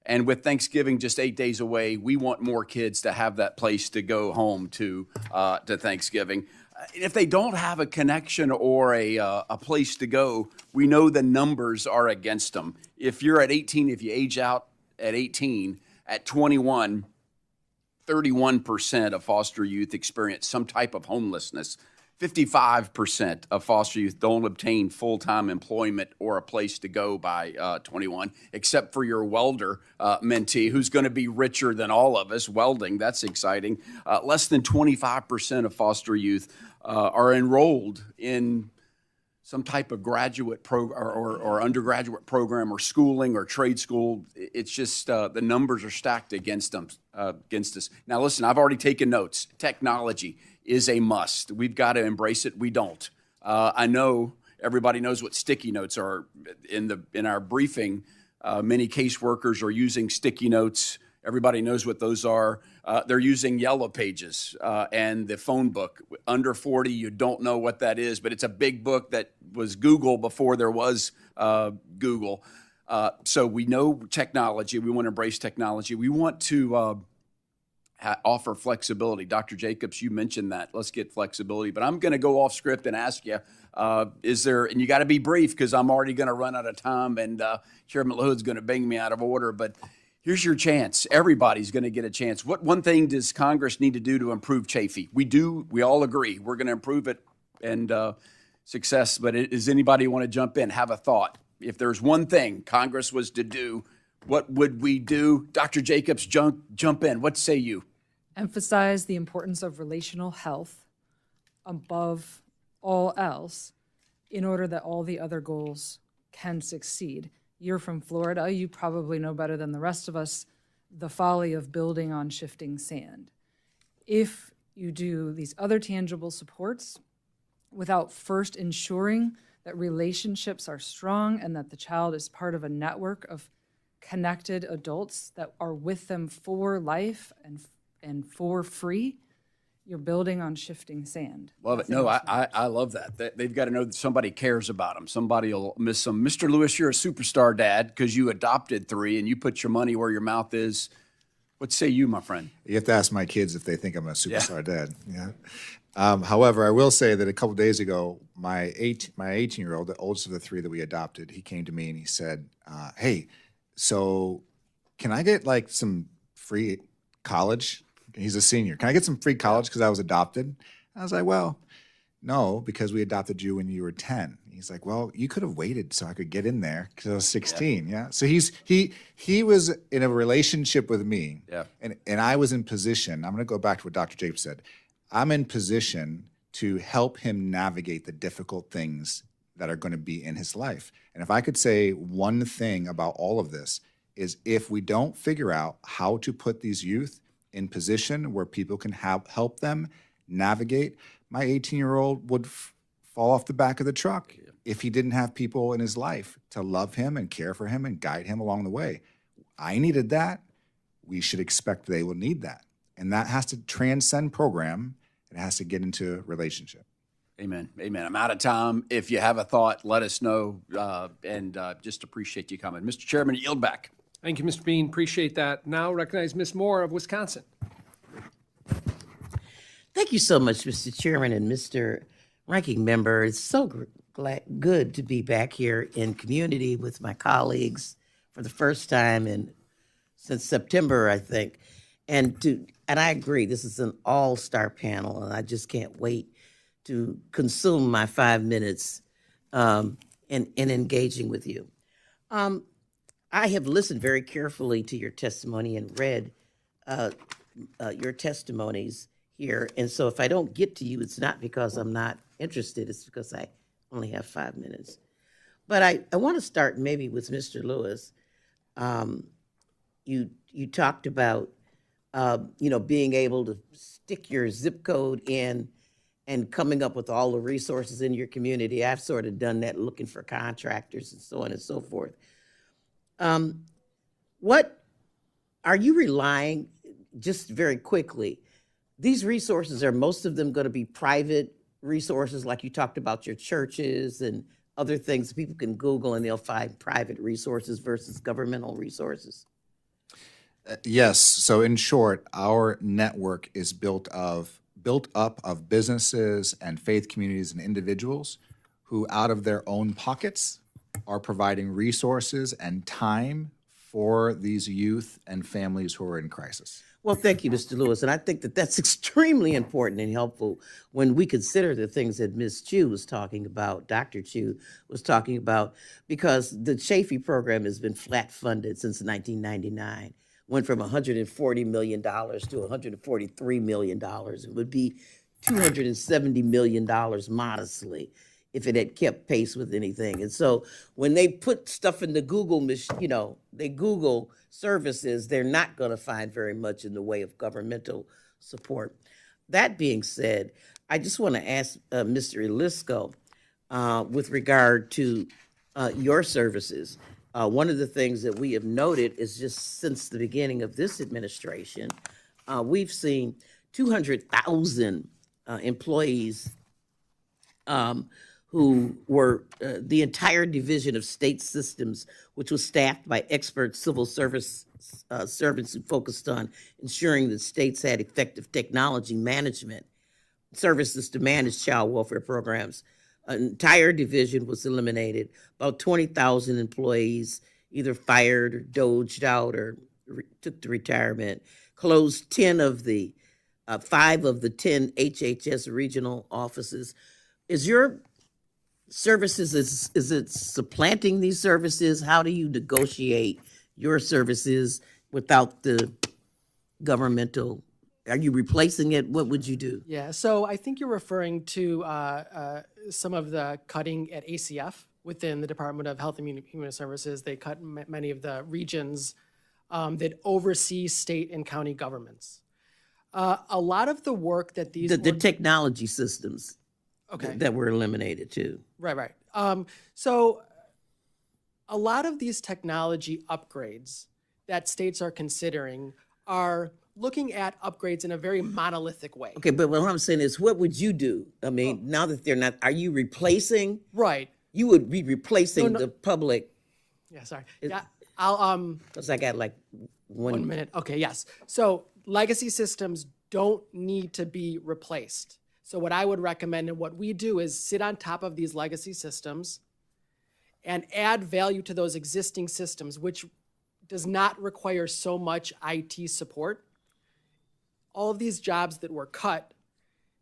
And with Thanksgiving just 8 days away, we want more kids to have that place to go home to Thanksgiving. If they don't have a connection or a place to go, we know the numbers are against them. If you're at 18, if you age out at 18, at 21, 31% of foster youth experience some type of homelessness. 55% of foster youth don't obtain full-time employment or a place to go by 21, except for your welder mentee, who's going to be richer than all of us. Welding, that's exciting. Less than 25% of foster youth are enrolled in some type of graduate or undergraduate program or schooling or trade school. It's just the numbers are stacked against us. Now, listen, I've already taken notes. Technology is a must. We've got to embrace it. We don't. I know everybody knows what sticky notes are. In our briefing, many caseworkers are using sticky notes. Everybody knows what those are. They're using Yellow Pages and the phone book. Under 40, you don't know what that is, but it's a big book that was Google before there was Google. So we know technology. We want to embrace technology. We want to offer flexibility. Dr. Jacobs, you mentioned that. Let's get flexibility. But I'm going to go off script and ask you, is there, and you got to be brief because I'm already going to run out of time and Chairman LaHood's going to bang me out of order, but here's your chance. Everybody's going to get a chance. What one thing does Congress need to do to improve Chafee? We all agree. We're going to improve it and success, but does anybody want to jump in, have a thought? If there's one thing Congress was to do, what would we do? Dr. Jacobs, jump in. What say you? Emphasize the importance of relational health above all else in order that all the other goals can succeed. You're from Florida. You probably know better than the rest of us the folly of building on shifting sand. If you do these other tangible supports without first ensuring that relationships are strong and that the child is part of a network of connected adults that are with them for life and for free, you're building on shifting sand. Love it. No, I love that. They've got to know that somebody cares about them. Somebody will miss them. Mr. Lewis, you're a superstar dad because you adopted 3 and you put your money where your mouth is. What say you, my friend? You have to ask my kids if they think I'm a superstar dad. Yeah. However, I will say that a couple of days ago, my 18-year-old, the oldest of the 3 that we adopted, he came to me and he said, hey, so can I get like some free college He's a senior. Can I get some free college because I was adopted? I was like, well, no, because we adopted you when you were 10. He's like, well, you could have waited so I could get in there because I was 16. Yeah. So he was in a relationship with me. Yeah. And I was in position. I'm going to go back to what Dr. Japes said. I'm in position to help him navigate the difficult things that are going to be in his life. And if I could say one thing about all of this is if we don't figure out how to put these youth in position where people can help them navigate, my 18-year-old would fall off the back of the truck if he didn't have people in his life to love him and care for him and guide him along the way. I needed that. We should expect they will need that. And that has to transcend program. It has to get into relationship. Amen. Amen. I'm out of time. If you have a thought, let us know, and just appreciate you coming. Mr. Chairman, yield back. Thank you, Mr. Bean. Appreciate that. Now recognize Ms. Moore of Wisconsin. Thank you so much, Mr. Chairman and Mr. Ranking Member. It's so good to be back here in community with my colleagues for the first time since September, I think. And I agree, this is an all-star panel, and I just can't wait to consume my 5 minutes in engaging with you. I have listened very carefully to your testimony and read your testimonies here. And so if I don't get to you, it's not because I'm not interested, it's because I only have 5 minutes. But I want to start maybe with Mr. Lewis. You talked about, being able to stick your zip code in and coming up with all the resources in your community. I've sort of done that looking for contractors and so on and so forth. What are you relying, just very quickly, these resources, are most of them going to be private resources, like you talked about your churches and other things people can Google and they'll find private resources versus governmental resources? Yes. So in short, our network is built up of businesses and faith communities and individuals who, out of their own pockets, are providing resources and time for these youth and families who are in crisis. Well, thank you, Mr. Lewis. And I think that that's extremely important and helpful when we consider the things that Ms. Chu was talking about, Dr. Chu was talking about, because the Chafee program has been flat funded since 1999. Went from $140 million to $143 million. It would be $270 million modestly if it had kept pace with anything. And so when they put stuff in the Google, they Google services, they're not going to find very much in the way of governmental support. That being said, I just want to ask Mr. Elisco with regard to your services. One of the things that we have noted is just since the beginning of this administration, we've seen 200,000 employees who were the entire division of state systems, which was staffed by expert civil service servants who focused on ensuring that states had effective technology management services to manage child welfare programs. An entire division was eliminated. About 20,000 employees either fired or doged out or took to retirement. Closed 5 of the 10 HHS regional offices. Is your services, is it supplanting these services? How do you negotiate your services without the governmental? Are you replacing it? What would you do? Yeah, so I think you're referring to some of the cutting at ACF within the Department of Health and Human Services. They cut many of the regions that oversee state and county governments. A lot of the work that these The technology systems that were eliminated too. Right. So a lot of these technology upgrades that states are considering are looking at upgrades in a very monolithic way. Okay, but what I'm saying is, what would you do? I mean, now that they're not, are you replacing? Right. You would be replacing the public. Yeah, sorry. Yeah, I'll Because I got like 1 minute. Okay, yes. So legacy systems don't need to be replaced. So what I would recommend and what we do is sit on top of these legacy systems and add value to those existing systems, which does not require so much IT support. all of these jobs that were cut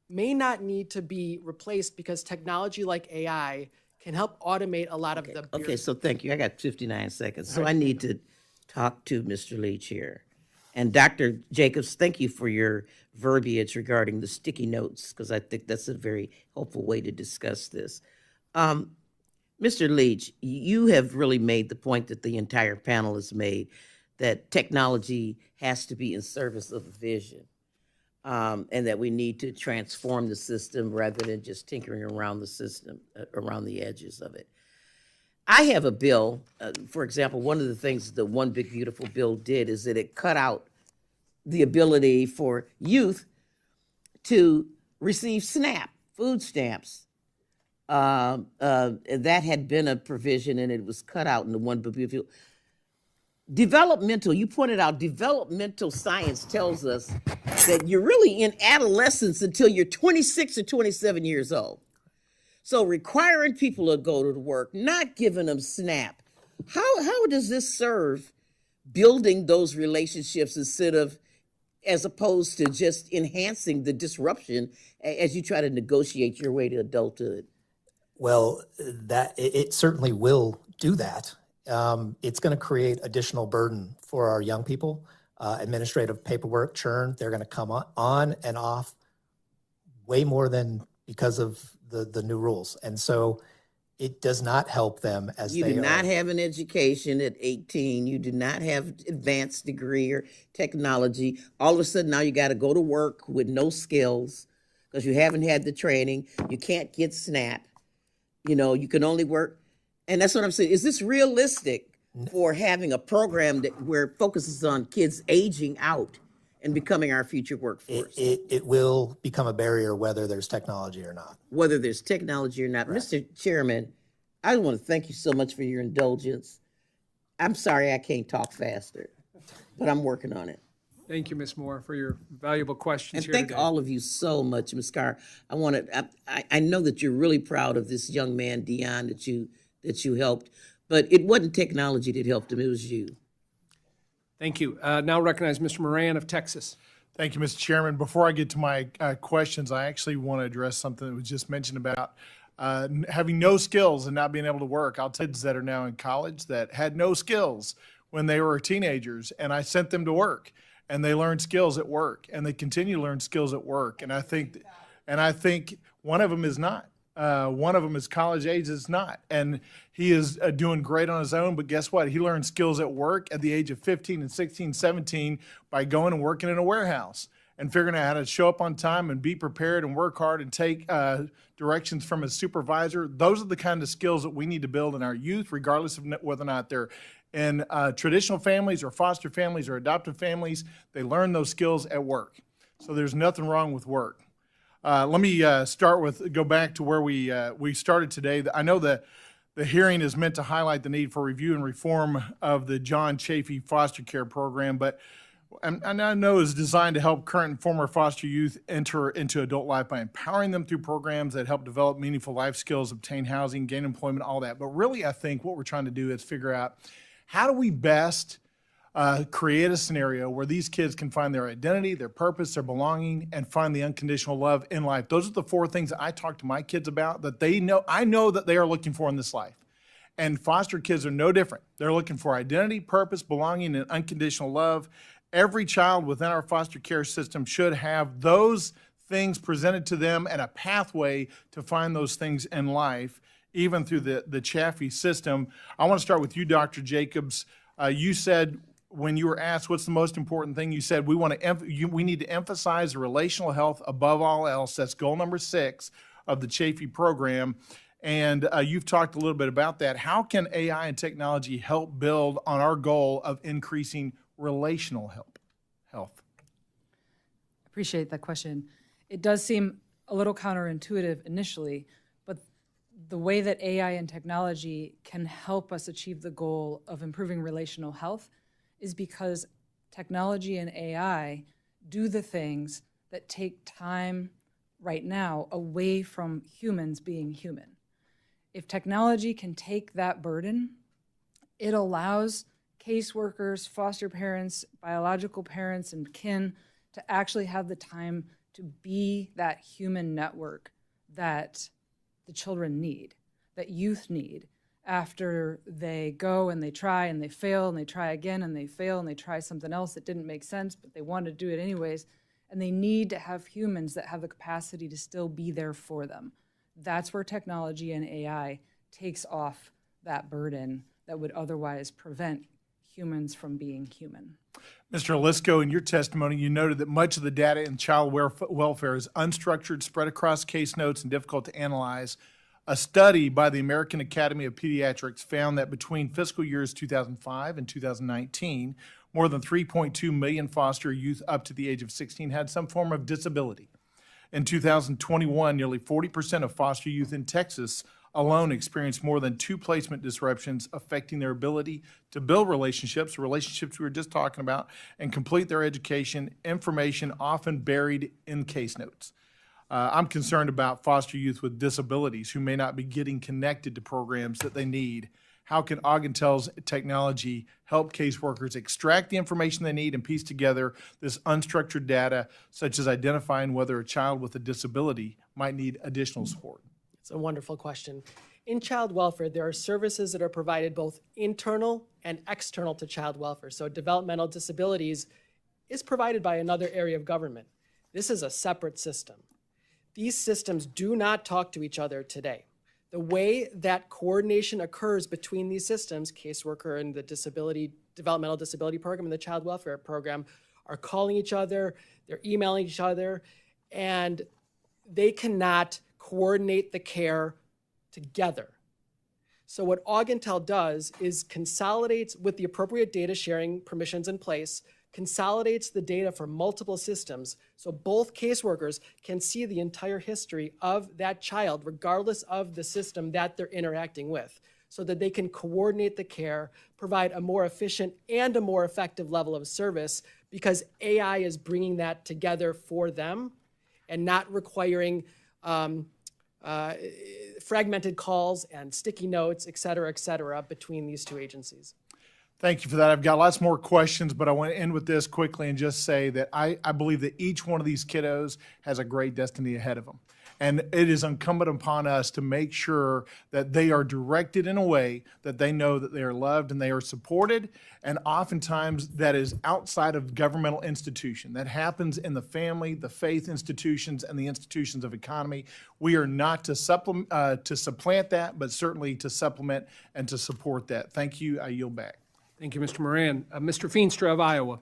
may not need to be replaced because technology like AI can help automate a lot of the Okay, so thank you. I got 59 seconds. So I need to talk to Mr. Leach here. And Dr. Jacobs, thank you for your verbiage regarding the sticky notes, because I think that's a very helpful way to discuss this. Mr. Leach, you have really made the point that the entire panel has made, that technology has to be in service of the vision, and that we need to transform the system rather than just tinkering around the system, around the edges of it. I have a bill, for example, one of the things the One Big Beautiful Bill did is that it cut out the ability for youth to receive SNAP, food stamps. That had been a provision and it was cut out in the One Big Beautiful. Developmental, you pointed out, developmental science tells us that you're really in adolescence until you're 26 or 27 years old. So requiring people to go to work, not giving them SNAP, how does this serve building those relationships as opposed to just enhancing the disruption as you try to negotiate your way to adulthood? Well, that it certainly will do that. It's going to create additional burden for our young people. Administrative paperwork churn, they're going to come on and off way more than because of the new rules. And so it does not help them as You they did not are. have an education at 18. You did not have advanced degree or technology. All of a sudden now you got to go to work with no skills because you haven't had the training. You can't get SNAP. You know, you can only work. And that's what I'm saying. Is this realistic for having a program where it focuses on kids aging out and becoming our future workforce? It will become a barrier whether there's technology or not. Whether there's technology or not. Right. Mr. Chairman, I want to thank you so much for your indulgence. I'm sorry I can't talk faster, but I'm working on it. Thank you, Ms. Moore, for your valuable questions And here thank today. all of you so much, Ms. Carr. I know that you're really proud of this young man, Dion, that you helped, but it wasn't technology that helped him, it was you. Thank you. Now recognize Mr. Moran of Texas. Thank you, Mr. Chairman. Before I get to my questions, I actually want to address something that was just mentioned about having no skills and not being able to work. I'll tell kids that are now in college that had no skills when they were teenagers, and I sent them to work, and they learned skills at work, and they continue to learn skills at work. And I think one of them is not. One of them is college age is not. And he is doing great on his own, but guess what? He learned skills at work at the age of 15 and 16, 17 by going and working in a warehouse and figuring out how to show up on time and be prepared and work hard and take directions from his supervisor. Those are the kind of skills that we need to build in our youth, regardless of whether or not they're in traditional families or foster families or adoptive families. They learn those skills at work. So there's nothing wrong with work. Let me go back to where we started today. I know that the hearing is meant to highlight the need for review and reform of the John Chafee foster care program, but I know it's designed to help current and former foster youth enter into adult life by empowering them through programs that help develop meaningful life skills, obtain housing, gain employment, all that. But really, I think what we're trying to do is figure out how do we best create a scenario where these kids can find their identity, their purpose, their belonging, and find the unconditional love in life. Those are the four things that I talk to my kids about that I know that they are looking for in this life. And foster kids are no different. They're looking for identity, purpose, belonging, and unconditional love. Every child within our foster care system should have those things presented to them and a pathway to find those things in life, even through the Chafee system. I want to start with you, Dr. Jacobs. You said, when you were asked what's the most important thing, you said we need to emphasize relational health above all else. That's goal number 6 of the Chafee program. And you've talked a little bit about that. How can AI and technology help build on our goal of increasing relational health? Appreciate that question. It does seem a little counterintuitive initially, but the way that AI and technology can help us achieve the goal of improving relational health is because technology and AI do the things that take time right now away from humans being human. If technology can take that burden, it allows caseworkers, foster parents, biological parents, and kin to actually have the time to be that human network that the children need, that youth need, after they go and they try and they fail and they try again and they fail and they try something else that didn't make sense, but they want to do it anyways. And they need to have humans that have the capacity to still be there for them. That's where technology and AI takes off that burden that would otherwise prevent humans from being human. Mr. Elisco, in your testimony, you noted that much of the data in child welfare is unstructured, spread across case notes, and difficult to analyze. A study by the American Academy of Pediatrics found that between fiscal years 2005 and 2019, more than 3.2 million foster youth up to the age of 16 had some form of disability. In 2021, nearly 40% of foster youth in Texas alone experienced more than 2 placement disruptions, affecting their ability to build relationships we were just talking about, and complete their education, information often buried in case notes. I'm concerned about foster youth with disabilities who may not be getting connected to programs that they need. How can Augintel's technology help caseworkers extract the information they need and piece together this unstructured data, such as identifying whether a child with a disability might need additional support? It's a wonderful question. In child welfare, there are services that are provided both internal and external to child welfare. So developmental disabilities is provided by another area of government. This is a separate system. These systems do not talk to each other today. The way that coordination occurs between these systems, caseworker and the developmental disability program and the child welfare program, are calling each other, they're emailing each other, and they cannot coordinate the care together. So what Augintel does is consolidates, with the appropriate data sharing permissions in place, consolidates the data for multiple systems so both caseworkers can see the entire history of that child regardless of the system that they're interacting with, so that they can coordinate the care, provide a more efficient and a more effective level of service, because AI is bringing that together for them and not requiring fragmented calls and sticky notes, et cetera, between these two agencies. Thank you for that. I've got lots more questions, but I want to end with this quickly and just say that I believe that each one of these kiddos has a great destiny ahead of them. And it is incumbent upon us to make sure that they are directed in a way that they know that they are loved and they are supported. And oftentimes that is outside of governmental institution. That happens in the family, the faith institutions, and the institutions of economy. We are not to supplant that, but certainly to supplement and to support that. Thank you. I yield back. Thank you, Mr. Moran. Mr. Feenstra of Iowa,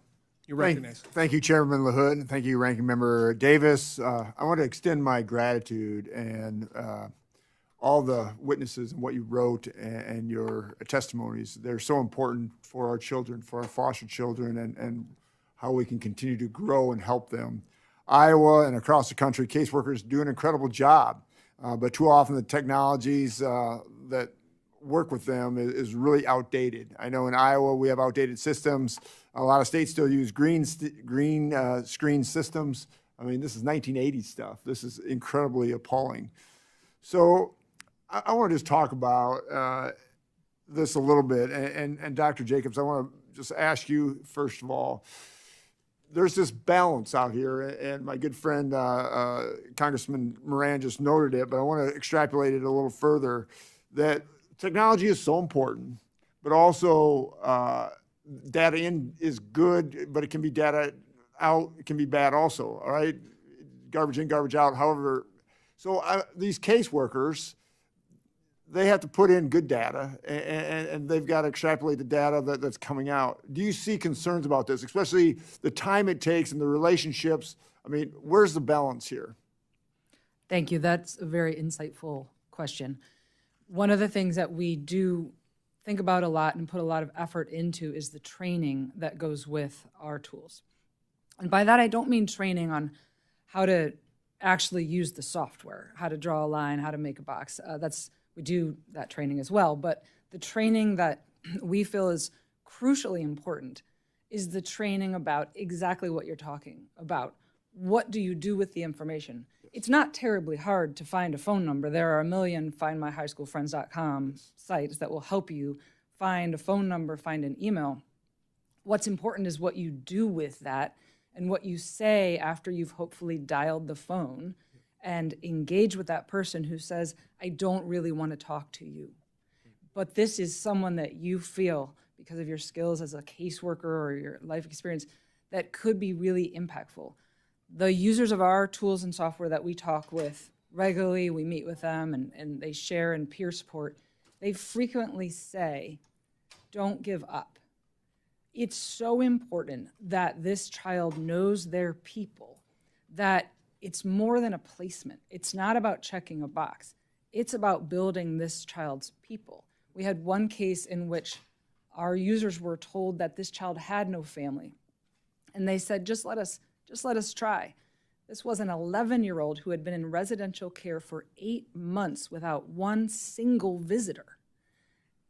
you're recognized. Thank you, Chairman LaHood, and thank you, Ranking Member Davis. I want to extend my gratitude and all the witnesses and what you wrote and your testimonies. They're so important for our children, for our foster children, and how we can continue to grow and help them. Iowa and across the country, caseworkers do an incredible job, but too often the technologies that work with them is really outdated. I know in Iowa we have outdated systems. A lot of states still use green screen systems. I mean, this is 1980s stuff. This is incredibly appalling. So I want to just talk about this a little bit. And Dr. Jacobs, I want to just ask you, first of all, there's this balance out here, and my good friend Congressman Moran just noted it, but I want to extrapolate it a little further, that technology is so important, but also data in is good, but it can be data out, it can be bad also, all right? Garbage in, garbage out, however. So these caseworkers, they have to put in good data, and they've got to extrapolate the data that's coming out. Do you see concerns about this, especially the time it takes and the relationships? I mean, where's the balance here? Thank you. That's a very insightful question. One of the things that we do think about a lot and put a lot of effort into is the training that goes with our tools. And by that, I don't mean training on how to actually use the software, how to draw a line, how to make a box. We do that training as well. But the training that we feel is crucially important is the training about exactly what you're talking about. What do you do with the information? It's not terribly hard to find a phone number. There are a million findmyhighschoolfriends.com sites that will help you find a phone number, find an email. What's important is what you do with that and what you say after you've hopefully dialed the phone and engage with that person who says, I don't really want to talk to you. But this is someone that you feel, because of your skills as a caseworker or your life experience, that could be really impactful. The users of our tools and software that we talk with regularly, we meet with them and they share and peer support, they frequently say, don't give up. It's so important that this child knows their people, that it's more than a placement. It's not about checking a box. It's about building this child's people. We had one case in which our users were told that this child had no family. And they said, just let us try. This was an 11-year-old who had been in residential care for 8 months without one single visitor.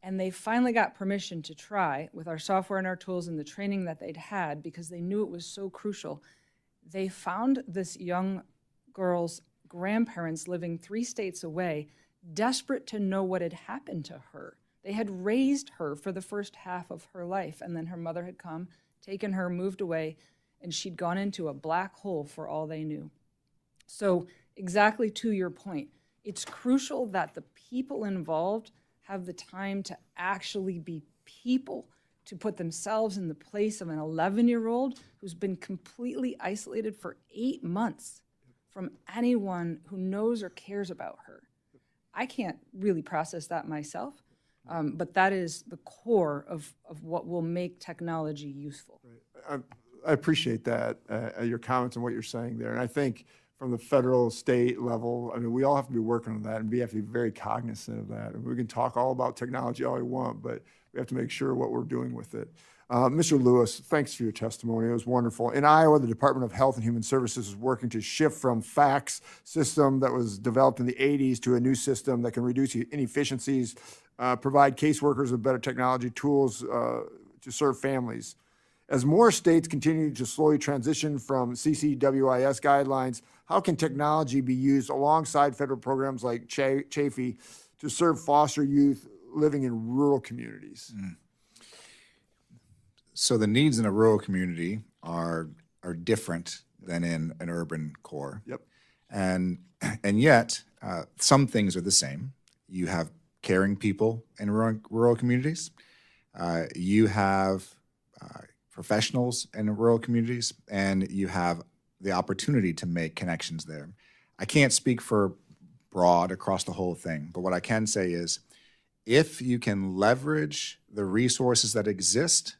And they finally got permission to try with our software and our tools and the training that they'd had, because they knew it was so crucial. They found this young girl's grandparents living 3 states away, desperate to know what had happened to her. They had raised her for the first half of her life, and then her mother had come, taken her, moved away, and she'd gone into a black hole for all they knew. So exactly to your point, it's crucial that the people involved have the time to actually be people, to put themselves in the place of an 11-year-old who's been completely isolated for 8 months from anyone who knows or cares about her. I can't really process that myself, but that is the core of what will make technology useful. I appreciate that, your comments and what you're saying there. And I think from the federal, state level, I mean, we all have to be working on that, and we have to be very cognizant of that. And we can talk all about technology all we want, but we have to make sure what we're doing with it. Mr. Lewis, thanks for your testimony. It was wonderful. In Iowa, the Department of Health and Human Services is working to shift from fax system that was developed in the 80s to a new system that can reduce inefficiencies, provide caseworkers with better technology tools to serve families. As more states continue to slowly transition from CCWIS guidelines, how can technology be used alongside federal programs like CHAFE to serve foster youth living in rural communities? So the needs in a rural community are different than in an urban core. Yep. And yet, some things are the same. You have caring people in rural communities. You have professionals in rural communities, and you have the opportunity to make connections there. I can't speak for broad across the whole thing, but what I can say is if you can leverage the resources that exist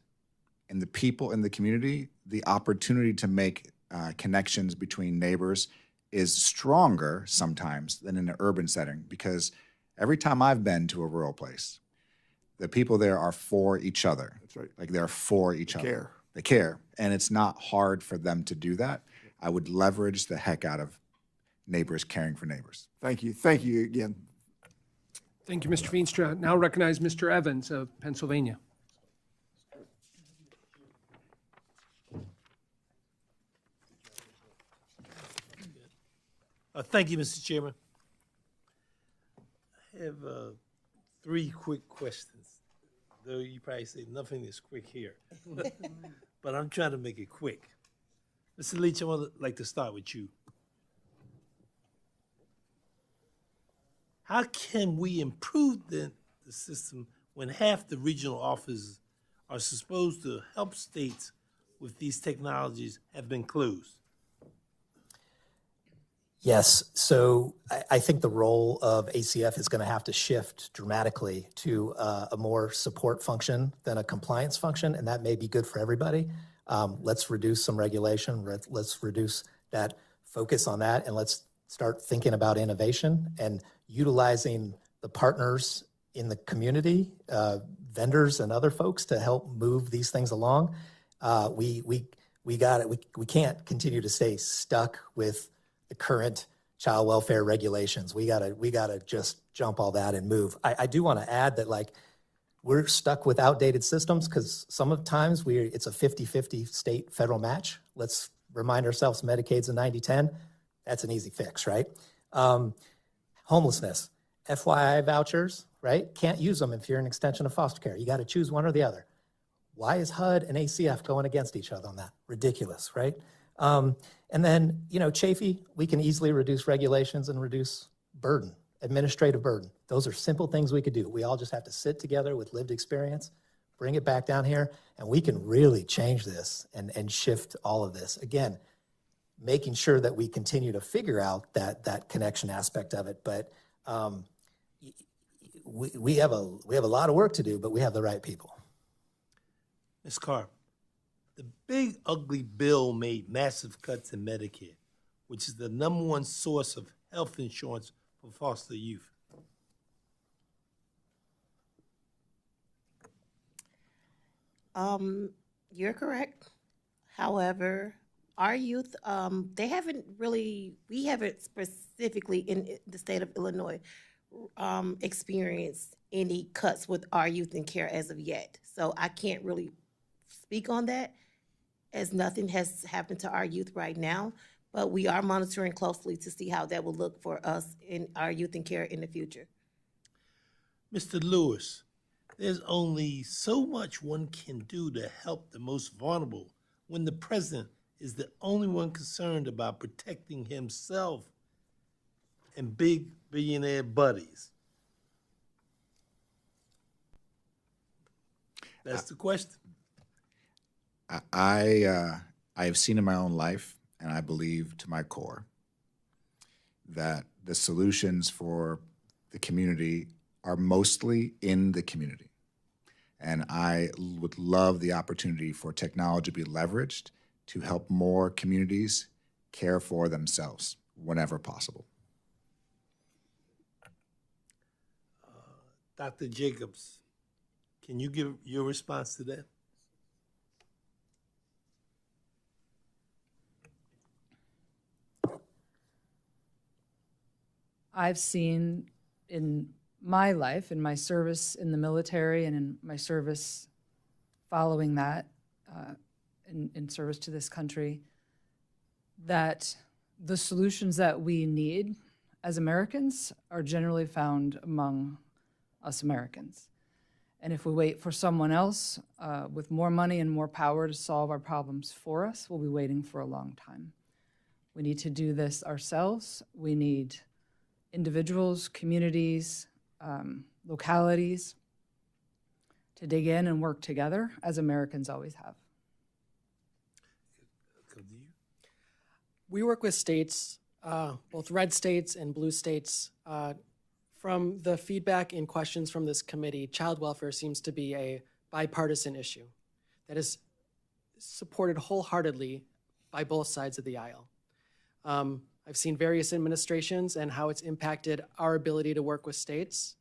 and the people in the community, the opportunity to make connections between neighbors is stronger sometimes than in an urban setting, because every time I've been to a rural place, the people there are for each other. That's right. Like they're for each other. Care. They care. And it's not hard for them to do that. I would leverage the heck out of neighbors caring for neighbors. Thank you. Thank you again. Thank you, Mr. Veenstra. Now recognize Mr. Evans of Pennsylvania. Thank you, Mr. Chairman. I have 3 quick questions, though you probably say nothing is quick here. But I'm trying to make it quick. Mr. Leach, I would like to start with you. How can we improve the system when half the regional offices are supposed to help states with these technologies have been closed? Yes, so I think the role of ACF is going to have to shift dramatically to a more support function than a compliance function, and that may be good for everybody. Let's reduce some regulation, let's reduce that focus on that, and let's start thinking about innovation and utilizing the partners in the community, vendors and other folks to help move these things along. We can't continue to stay stuck with the current child welfare regulations. We gotta just jump all that and move. I do want to add that, like, we're stuck with outdated systems because sometimes it's a 50-50 state federal match. Let's remind ourselves Medicaid's a 90-10. That's an easy fix, right? Homelessness, FYI vouchers, right? Can't use them if you're an extension of foster care. You got to choose one or the other. Why is HUD and ACF going against each other on that? Ridiculous, right? And then, Chafee, we can easily reduce regulations and reduce burden, administrative burden. Those are simple things we could do. We all just have to sit together with lived experience, bring it back down here, and we can really change this and shift all of this. Again, making sure that we continue to figure out that connection aspect of it. But we have a lot of work to do, but we have the right people. Ms. Carr, the big ugly bill made massive cuts in Medicare, which is the #1 source of health insurance for foster youth. You're correct. However, our youth, we haven't specifically in the state of Illinois experienced any cuts with our youth in care as of yet. So I can't really speak on that, as nothing has happened to our youth right now. But we are monitoring closely to see how that will look for us in our youth in care in the future. Mr. Lewis, there's only so much one can do to help the most vulnerable when the president is the only one concerned about protecting himself and big billionaire buddies. That's the question. I have seen in my own life, and I believe to my core, that the solutions for the community are mostly in the community. And I would love the opportunity for technology to be leveraged to help more communities care for themselves whenever possible. Dr. Jacobs, can you give your response to that? I've seen in my life, in my service in the military and in my service following that, in service to this country, that the solutions that we need as Americans are generally found among us Americans. And if we wait for someone else with more money and more power to solve our problems for us, we'll be waiting for a long time. We need to do this ourselves. We need individuals, communities, localities to dig in and work together, as Americans always have. We work with states, both red states and blue states. From the feedback and questions from this committee, child welfare seems to be a bipartisan issue that is supported wholeheartedly by both sides of the aisle. I've seen various administrations and how it's impacted our ability to work with states,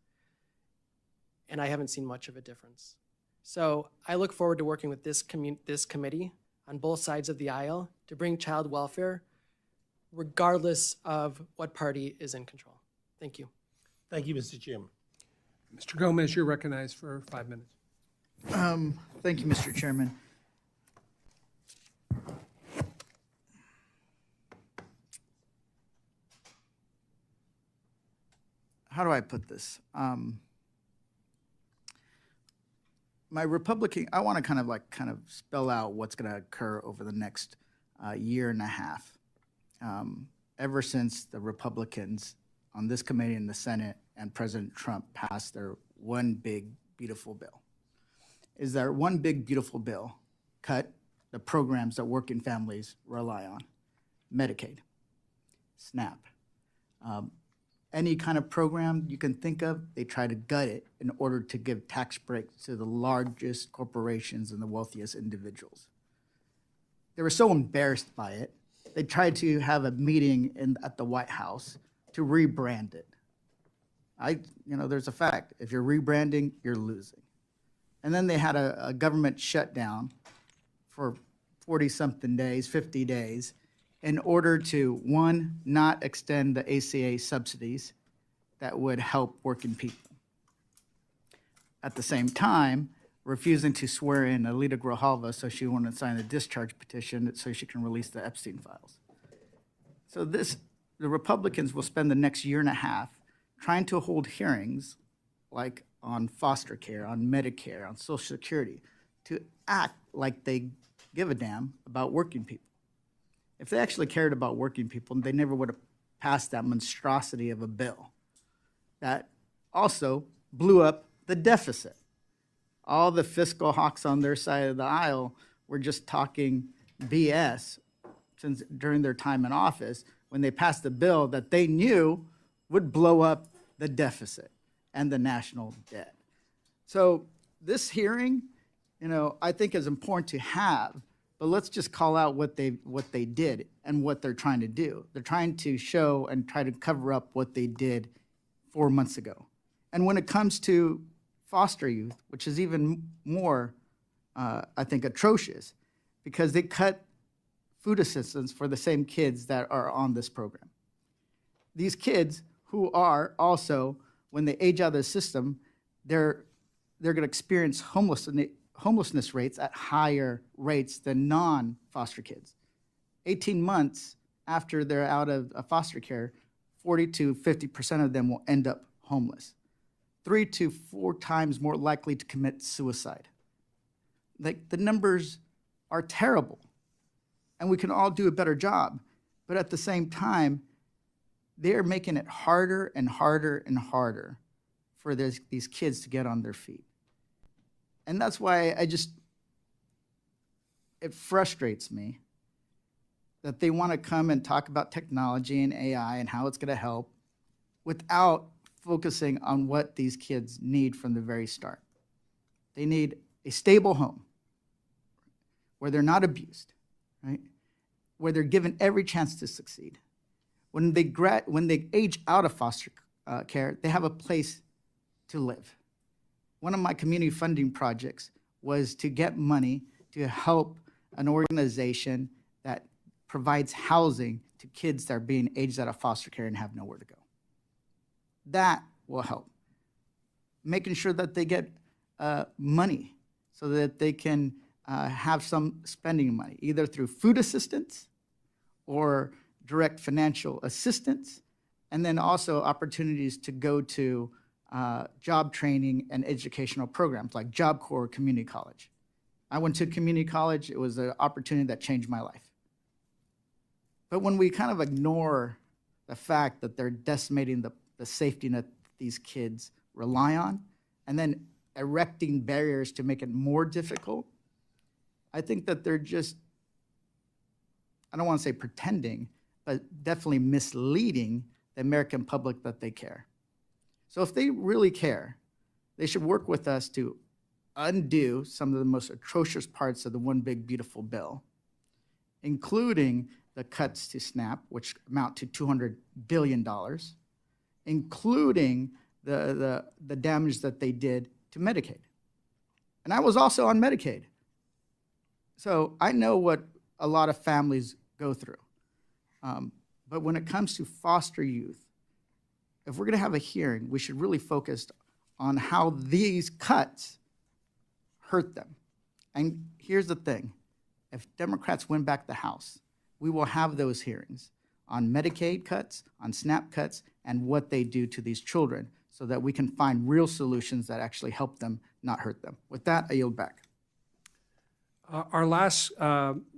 and I haven't seen much of a difference. So I look forward to working with this committee on both sides of the aisle to bring child welfare, regardless of what party is in control. Thank you. Thank you, Mr. Chairman. Mr. Gomez, you're recognized for 5 minutes. Thank you, Mr. Chairman. How do I put this? My Republican, I want to kind of spell out what's going to occur over the next year and a half. Ever since the Republicans on this committee in the Senate and President Trump passed their one big, beautiful bill. Is their one big, beautiful bill cut the programs that working families rely on? Medicaid, SNAP, any kind of program you can think of, they try to gut it in order to give tax breaks to the largest corporations and the wealthiest individuals. They were so embarrassed by it, they tried to have a meeting at the White House to rebrand it. There's a fact. If you're rebranding, you're losing. And then they had a government shutdown for 40-something days, 50 days, in order to, one, not extend the ACA subsidies that would help working people. At the same time, refusing to swear in Alita Grijalva so she wanted to sign a discharge petition so she can release the Epstein files. So the Republicans will spend the next year and a half trying to hold hearings like on foster care, on Medicare, on Social Security, to act like they give a damn about working people. If they actually cared about working people, they never would have passed that monstrosity of a bill that also blew up the deficit. All the fiscal hawks on their side of the aisle were just talking BS since during their time in office when they passed a bill that they knew would blow up the deficit and the national debt. So this hearing, I think is important to have, but let's just call out what they did and what they're trying to do. They're trying to show and try to cover up what they did 4 months ago. And when it comes to foster youth, which is even more, I think, atrocious, because they cut food assistance for the same kids that are on this program. These kids who are also, when they age out of the system, they're going to experience homelessness rates at higher rates than non-foster kids. 18 months after they're out of foster care, 40 to 50% of them will end up homeless. 3 to 4 times more likely to commit suicide. Like, the numbers are terrible, and we can all do a better job. But at the same time, they're making it harder and harder and harder for these kids to get on their feet. And that's why it frustrates me that they want to come and talk about technology and AI and how it's going to help without focusing on what these kids need from the very start. They need a stable home where they're not abused, right? Where they're given every chance to succeed. When they age out of foster care, they have a place to live. One of my community funding projects was to get money to help an organization that provides housing to kids that are being aged out of foster care and have nowhere to go. That will help. Making sure that they get money so that they can have some spending money, either through food assistance or direct financial assistance, and then also opportunities to go to job training and educational programs like Job Corps Community College. I went to community college. It was an opportunity that changed my life. But when we kind of ignore the fact that they're decimating the safety net these kids rely on, and then erecting barriers to make it more difficult, I think that they're just, I don't want to say pretending, but definitely misleading the American public that they care. So if they really care, they should work with us to undo some of the most atrocious parts of the One Big Beautiful Bill, including the cuts to SNAP, which amount to $200 billion, including the damage that they did to Medicaid. And I was also on Medicaid. So I know what a lot of families go through. But when it comes to foster youth, if we're going to have a hearing, we should really focus on how these cuts hurt them. And here's the thing. If Democrats win back the House, we will have those hearings on Medicaid cuts, on SNAP cuts, and what they do to these children so that we can find real solutions that actually help them, not hurt them. With that, I yield back. Our last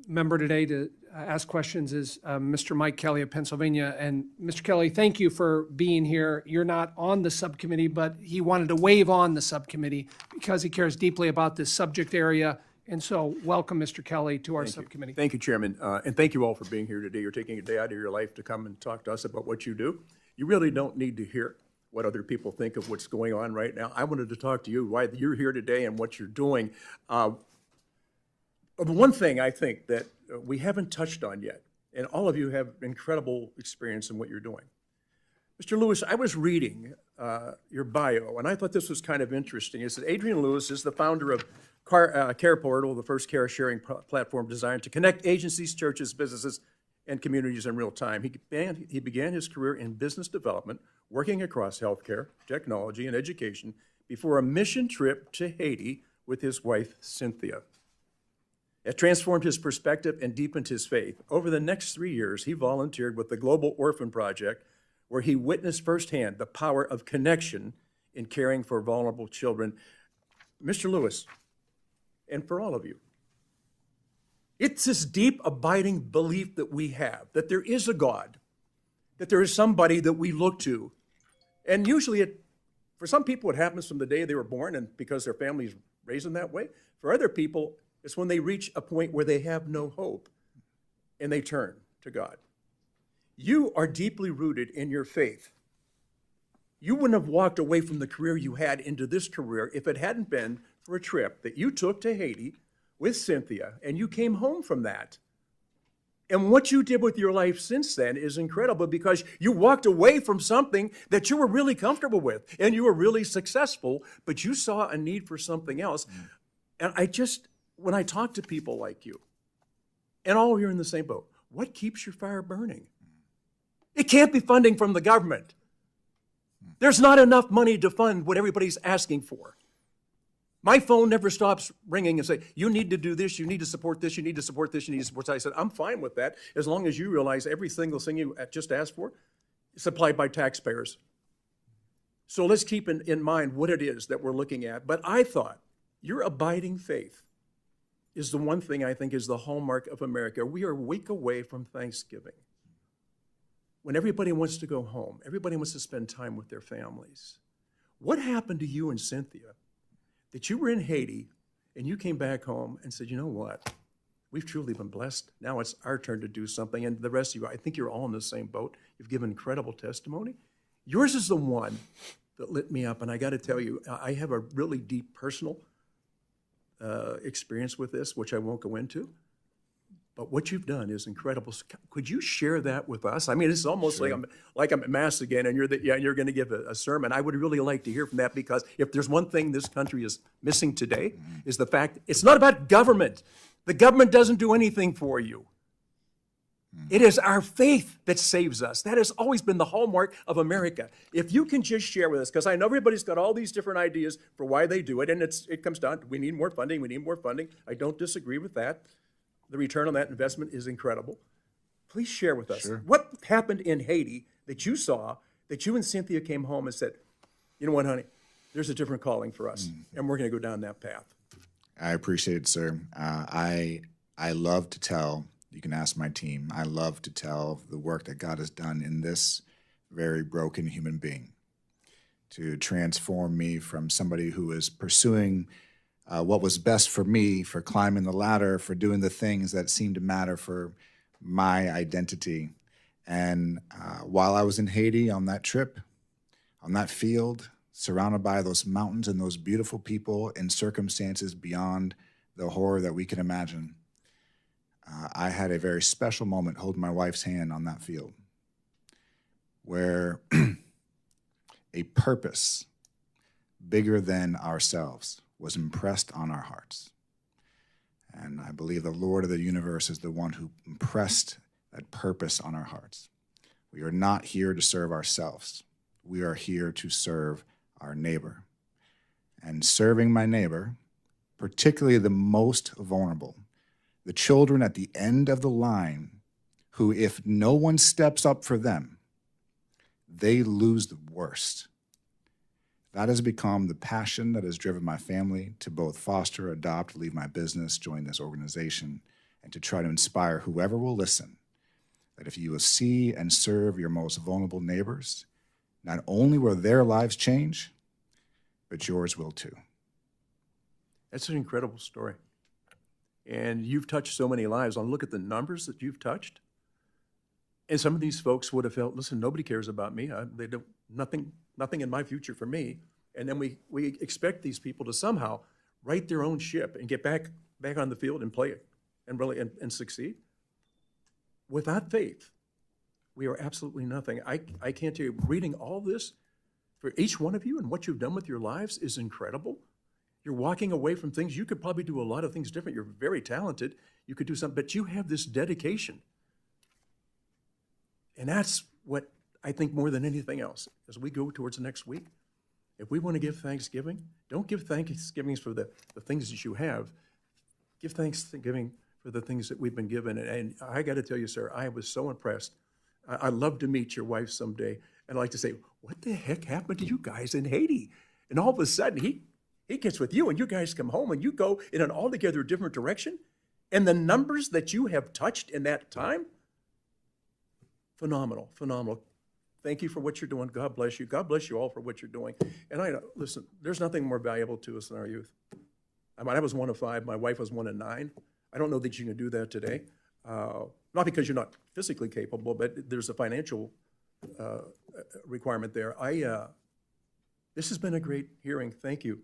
member today to ask questions is Mr. Mike Kelly of Pennsylvania. And Mr. Kelly, thank you for being here. You're not on the subcommittee, but he wanted to waive on the subcommittee because he cares deeply about this subject area. And so welcome, Mr. Kelly, to our subcommittee. Thank you, Chairman. And thank you all for being here today. You're taking a day out of your life to come and talk to us about what you do. You really don't need to hear what other people think of what's going on right now. I wanted to talk to you why you're here today and what you're doing. The one thing I think that we haven't touched on yet, and all of you have incredible experience in what you're doing. Mr. Lewis, I was reading your bio, and I thought this was kind of interesting. It said Adrien Lewis is the founder of CarePortal, the first care sharing platform designed to connect agencies, churches, businesses, and communities in real time. He began his career in business development, working across healthcare, technology, and education before a mission trip to Haiti with his wife, Cynthia. It transformed his perspective and deepened his faith. Over the next 3 years, he volunteered with the Global Orphan Project, where he witnessed firsthand the power of connection in caring for vulnerable children. Mr. Lewis, and for all of you. It's this deep, abiding belief that we have, that there is a God, that there is somebody that we look to. And usually, for some people, it happens from the day they were born and because their family's raised them that way. For other people, it's when they reach a point where they have no hope and they turn to God. You are deeply rooted in your faith. You wouldn't have walked away from the career you had into this career if it hadn't been for a trip that you took to Haiti with Cynthia, and you came home from that. And what you did with your life since then is incredible because you walked away from something that you were really comfortable with and you were really successful, but you saw a need for something else. And when I talk to people like you, and all of you are in the same boat, what keeps your fire burning? It can't be funding from the government. There's not enough money to fund what everybody's asking for. My phone never stops ringing and say, you need to do this, you need to support this, you need to support this, you need to support that. I said, I'm fine with that as long as you realize every single thing you just asked for is supplied by taxpayers. So let's keep in mind what it is that we're looking at. But I thought your abiding faith is the one thing I think is the hallmark of America. We are a week away from Thanksgiving, when everybody wants to go home, everybody wants to spend time with their families. What happened to you and Cynthia that you were in Haiti and you came back home and said, you know what? We've truly been blessed. Now it's our turn to do something. And the rest of you, I think you're all in the same boat. You've given incredible testimony. Yours is the one that lit me up. And I got to tell you, I have a really deep personal experience with this, which I won't go into. But what you've done is incredible. Could you share that with us? I mean, it's almost like I'm at Mass again, and you're going to give a sermon. I would really like to hear from that, because if there's one thing this country is missing today, is the fact it's not about government. The government doesn't do anything for you. It is our faith that saves us. That has always been the hallmark of America. If you can just share with us, because I know everybody's got all these different ideas for why they do it, and it comes down to we need more funding, we need more funding. I don't disagree with that. The return on that investment is incredible. Please share with us what happened in Haiti that you saw, that you and Cynthia came home and said, you know what, honey, there's a different calling for us, and we're going to go down that path. I appreciate it, sir. I love to tell, you can ask my team, I love to tell the work that God has done in this very broken human being to transform me from somebody who is pursuing what was best for me, for climbing the ladder, for doing the things that seemed to matter for my identity. And while I was in Haiti on that trip, on that field, surrounded by those mountains and those beautiful people in circumstances beyond the horror that we can imagine, I had a very special moment holding my wife's hand on that field, where a purpose bigger than ourselves was impressed on our hearts. And I believe the Lord of the universe is the one who impressed that purpose on our hearts. We are not here to serve ourselves. We are here to serve our neighbor. And serving my neighbor, particularly the most vulnerable, the children at the end of the line, who, if no one steps up for them, they lose the worst. That has become the passion that has driven my family to both foster, adopt, leave my business, join this organization, and to try to inspire whoever will listen that if you will see and serve your most vulnerable neighbors, not only will their lives change, but yours will too. That's an incredible story. And you've touched so many lives. I'll look at the numbers that you've touched. And some of these folks would have felt, listen, nobody cares about me. They don't, nothing in my future for me. And then we expect these people to somehow right their own ship and get back on the field and play it and really and succeed. Without faith, we are absolutely nothing. I can't tell you, reading all this for each one of you and what you've done with your lives is incredible. You're walking away from things. You could probably do a lot of things different. You're very talented. You could do something, but you have this dedication. And that's what I think more than anything else, as we go towards the next week, if we want to give Thanksgiving, don't give Thanksgivings for the things that you have. Give Thanksgiving for the things that we've been given. And I got to tell you, sir, I was so impressed. I'd love to meet your wife someday. And I'd like to say, what the heck happened to you guys in Haiti? And all of a sudden, he He gets with you and you guys come home and you go in an altogether different direction. And the numbers that you have touched in that time, phenomenal, phenomenal. Thank you for what you're doing. God bless you. God bless you all for what you're doing. And listen, there's nothing more valuable to us than our youth. I mean, I was 1 of 5. My wife was 1 of 9. I don't know that you can do that today. Not because you're not physically capable, but there's a financial requirement there. This has been a great hearing. Thank you.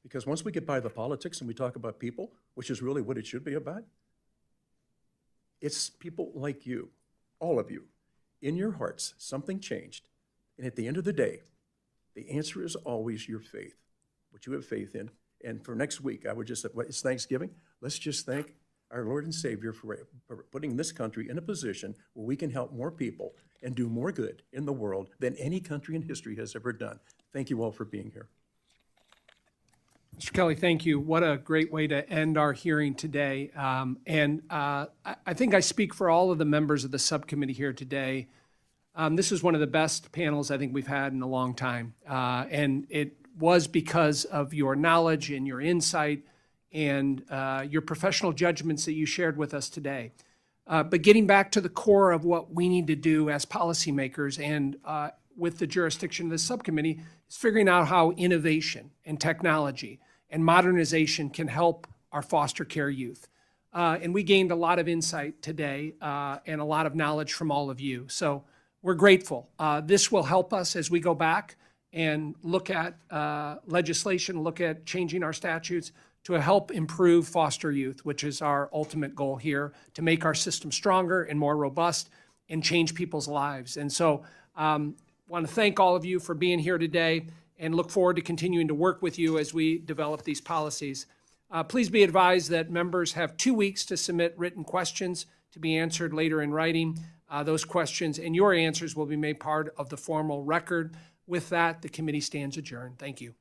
Because once we get by the politics and we talk about people, which is really what it should be about, it's people like you, all of you. In your hearts, something changed. And at the end of the day, the answer is always your faith, what you have faith in. And for next week, I would just say, well, it's Thanksgiving. Let's just thank our Lord and Savior for putting this country in a position where we can help more people and do more good in the world than any country in history has ever done. Thank you all for being here. Mr. Kelly, thank you. What a great way to end our hearing today. I think I speak for all of the members of the subcommittee here today. This is one of the best panels I think we've had in a long time. And it was because of your knowledge and your insight and your professional judgments that you shared with us today. But getting back to the core of what we need to do as policymakers and with the jurisdiction of the subcommittee is figuring out how innovation and technology and modernization can help our foster care youth. And we gained a lot of insight today and a lot of knowledge from all of you. So we're grateful. This will help us as we go back and look at legislation, look at changing our statutes to help improve foster youth, which is our ultimate goal here, to make our system stronger and more robust and change people's lives. And so want to thank all of you for being here today and look forward to continuing to work with you as we develop these policies. Please be advised that members have 2 weeks to submit written questions to be answered later in writing. Those questions and your answers will be made part of the formal record. With that, the committee stands adjourned. Thank you.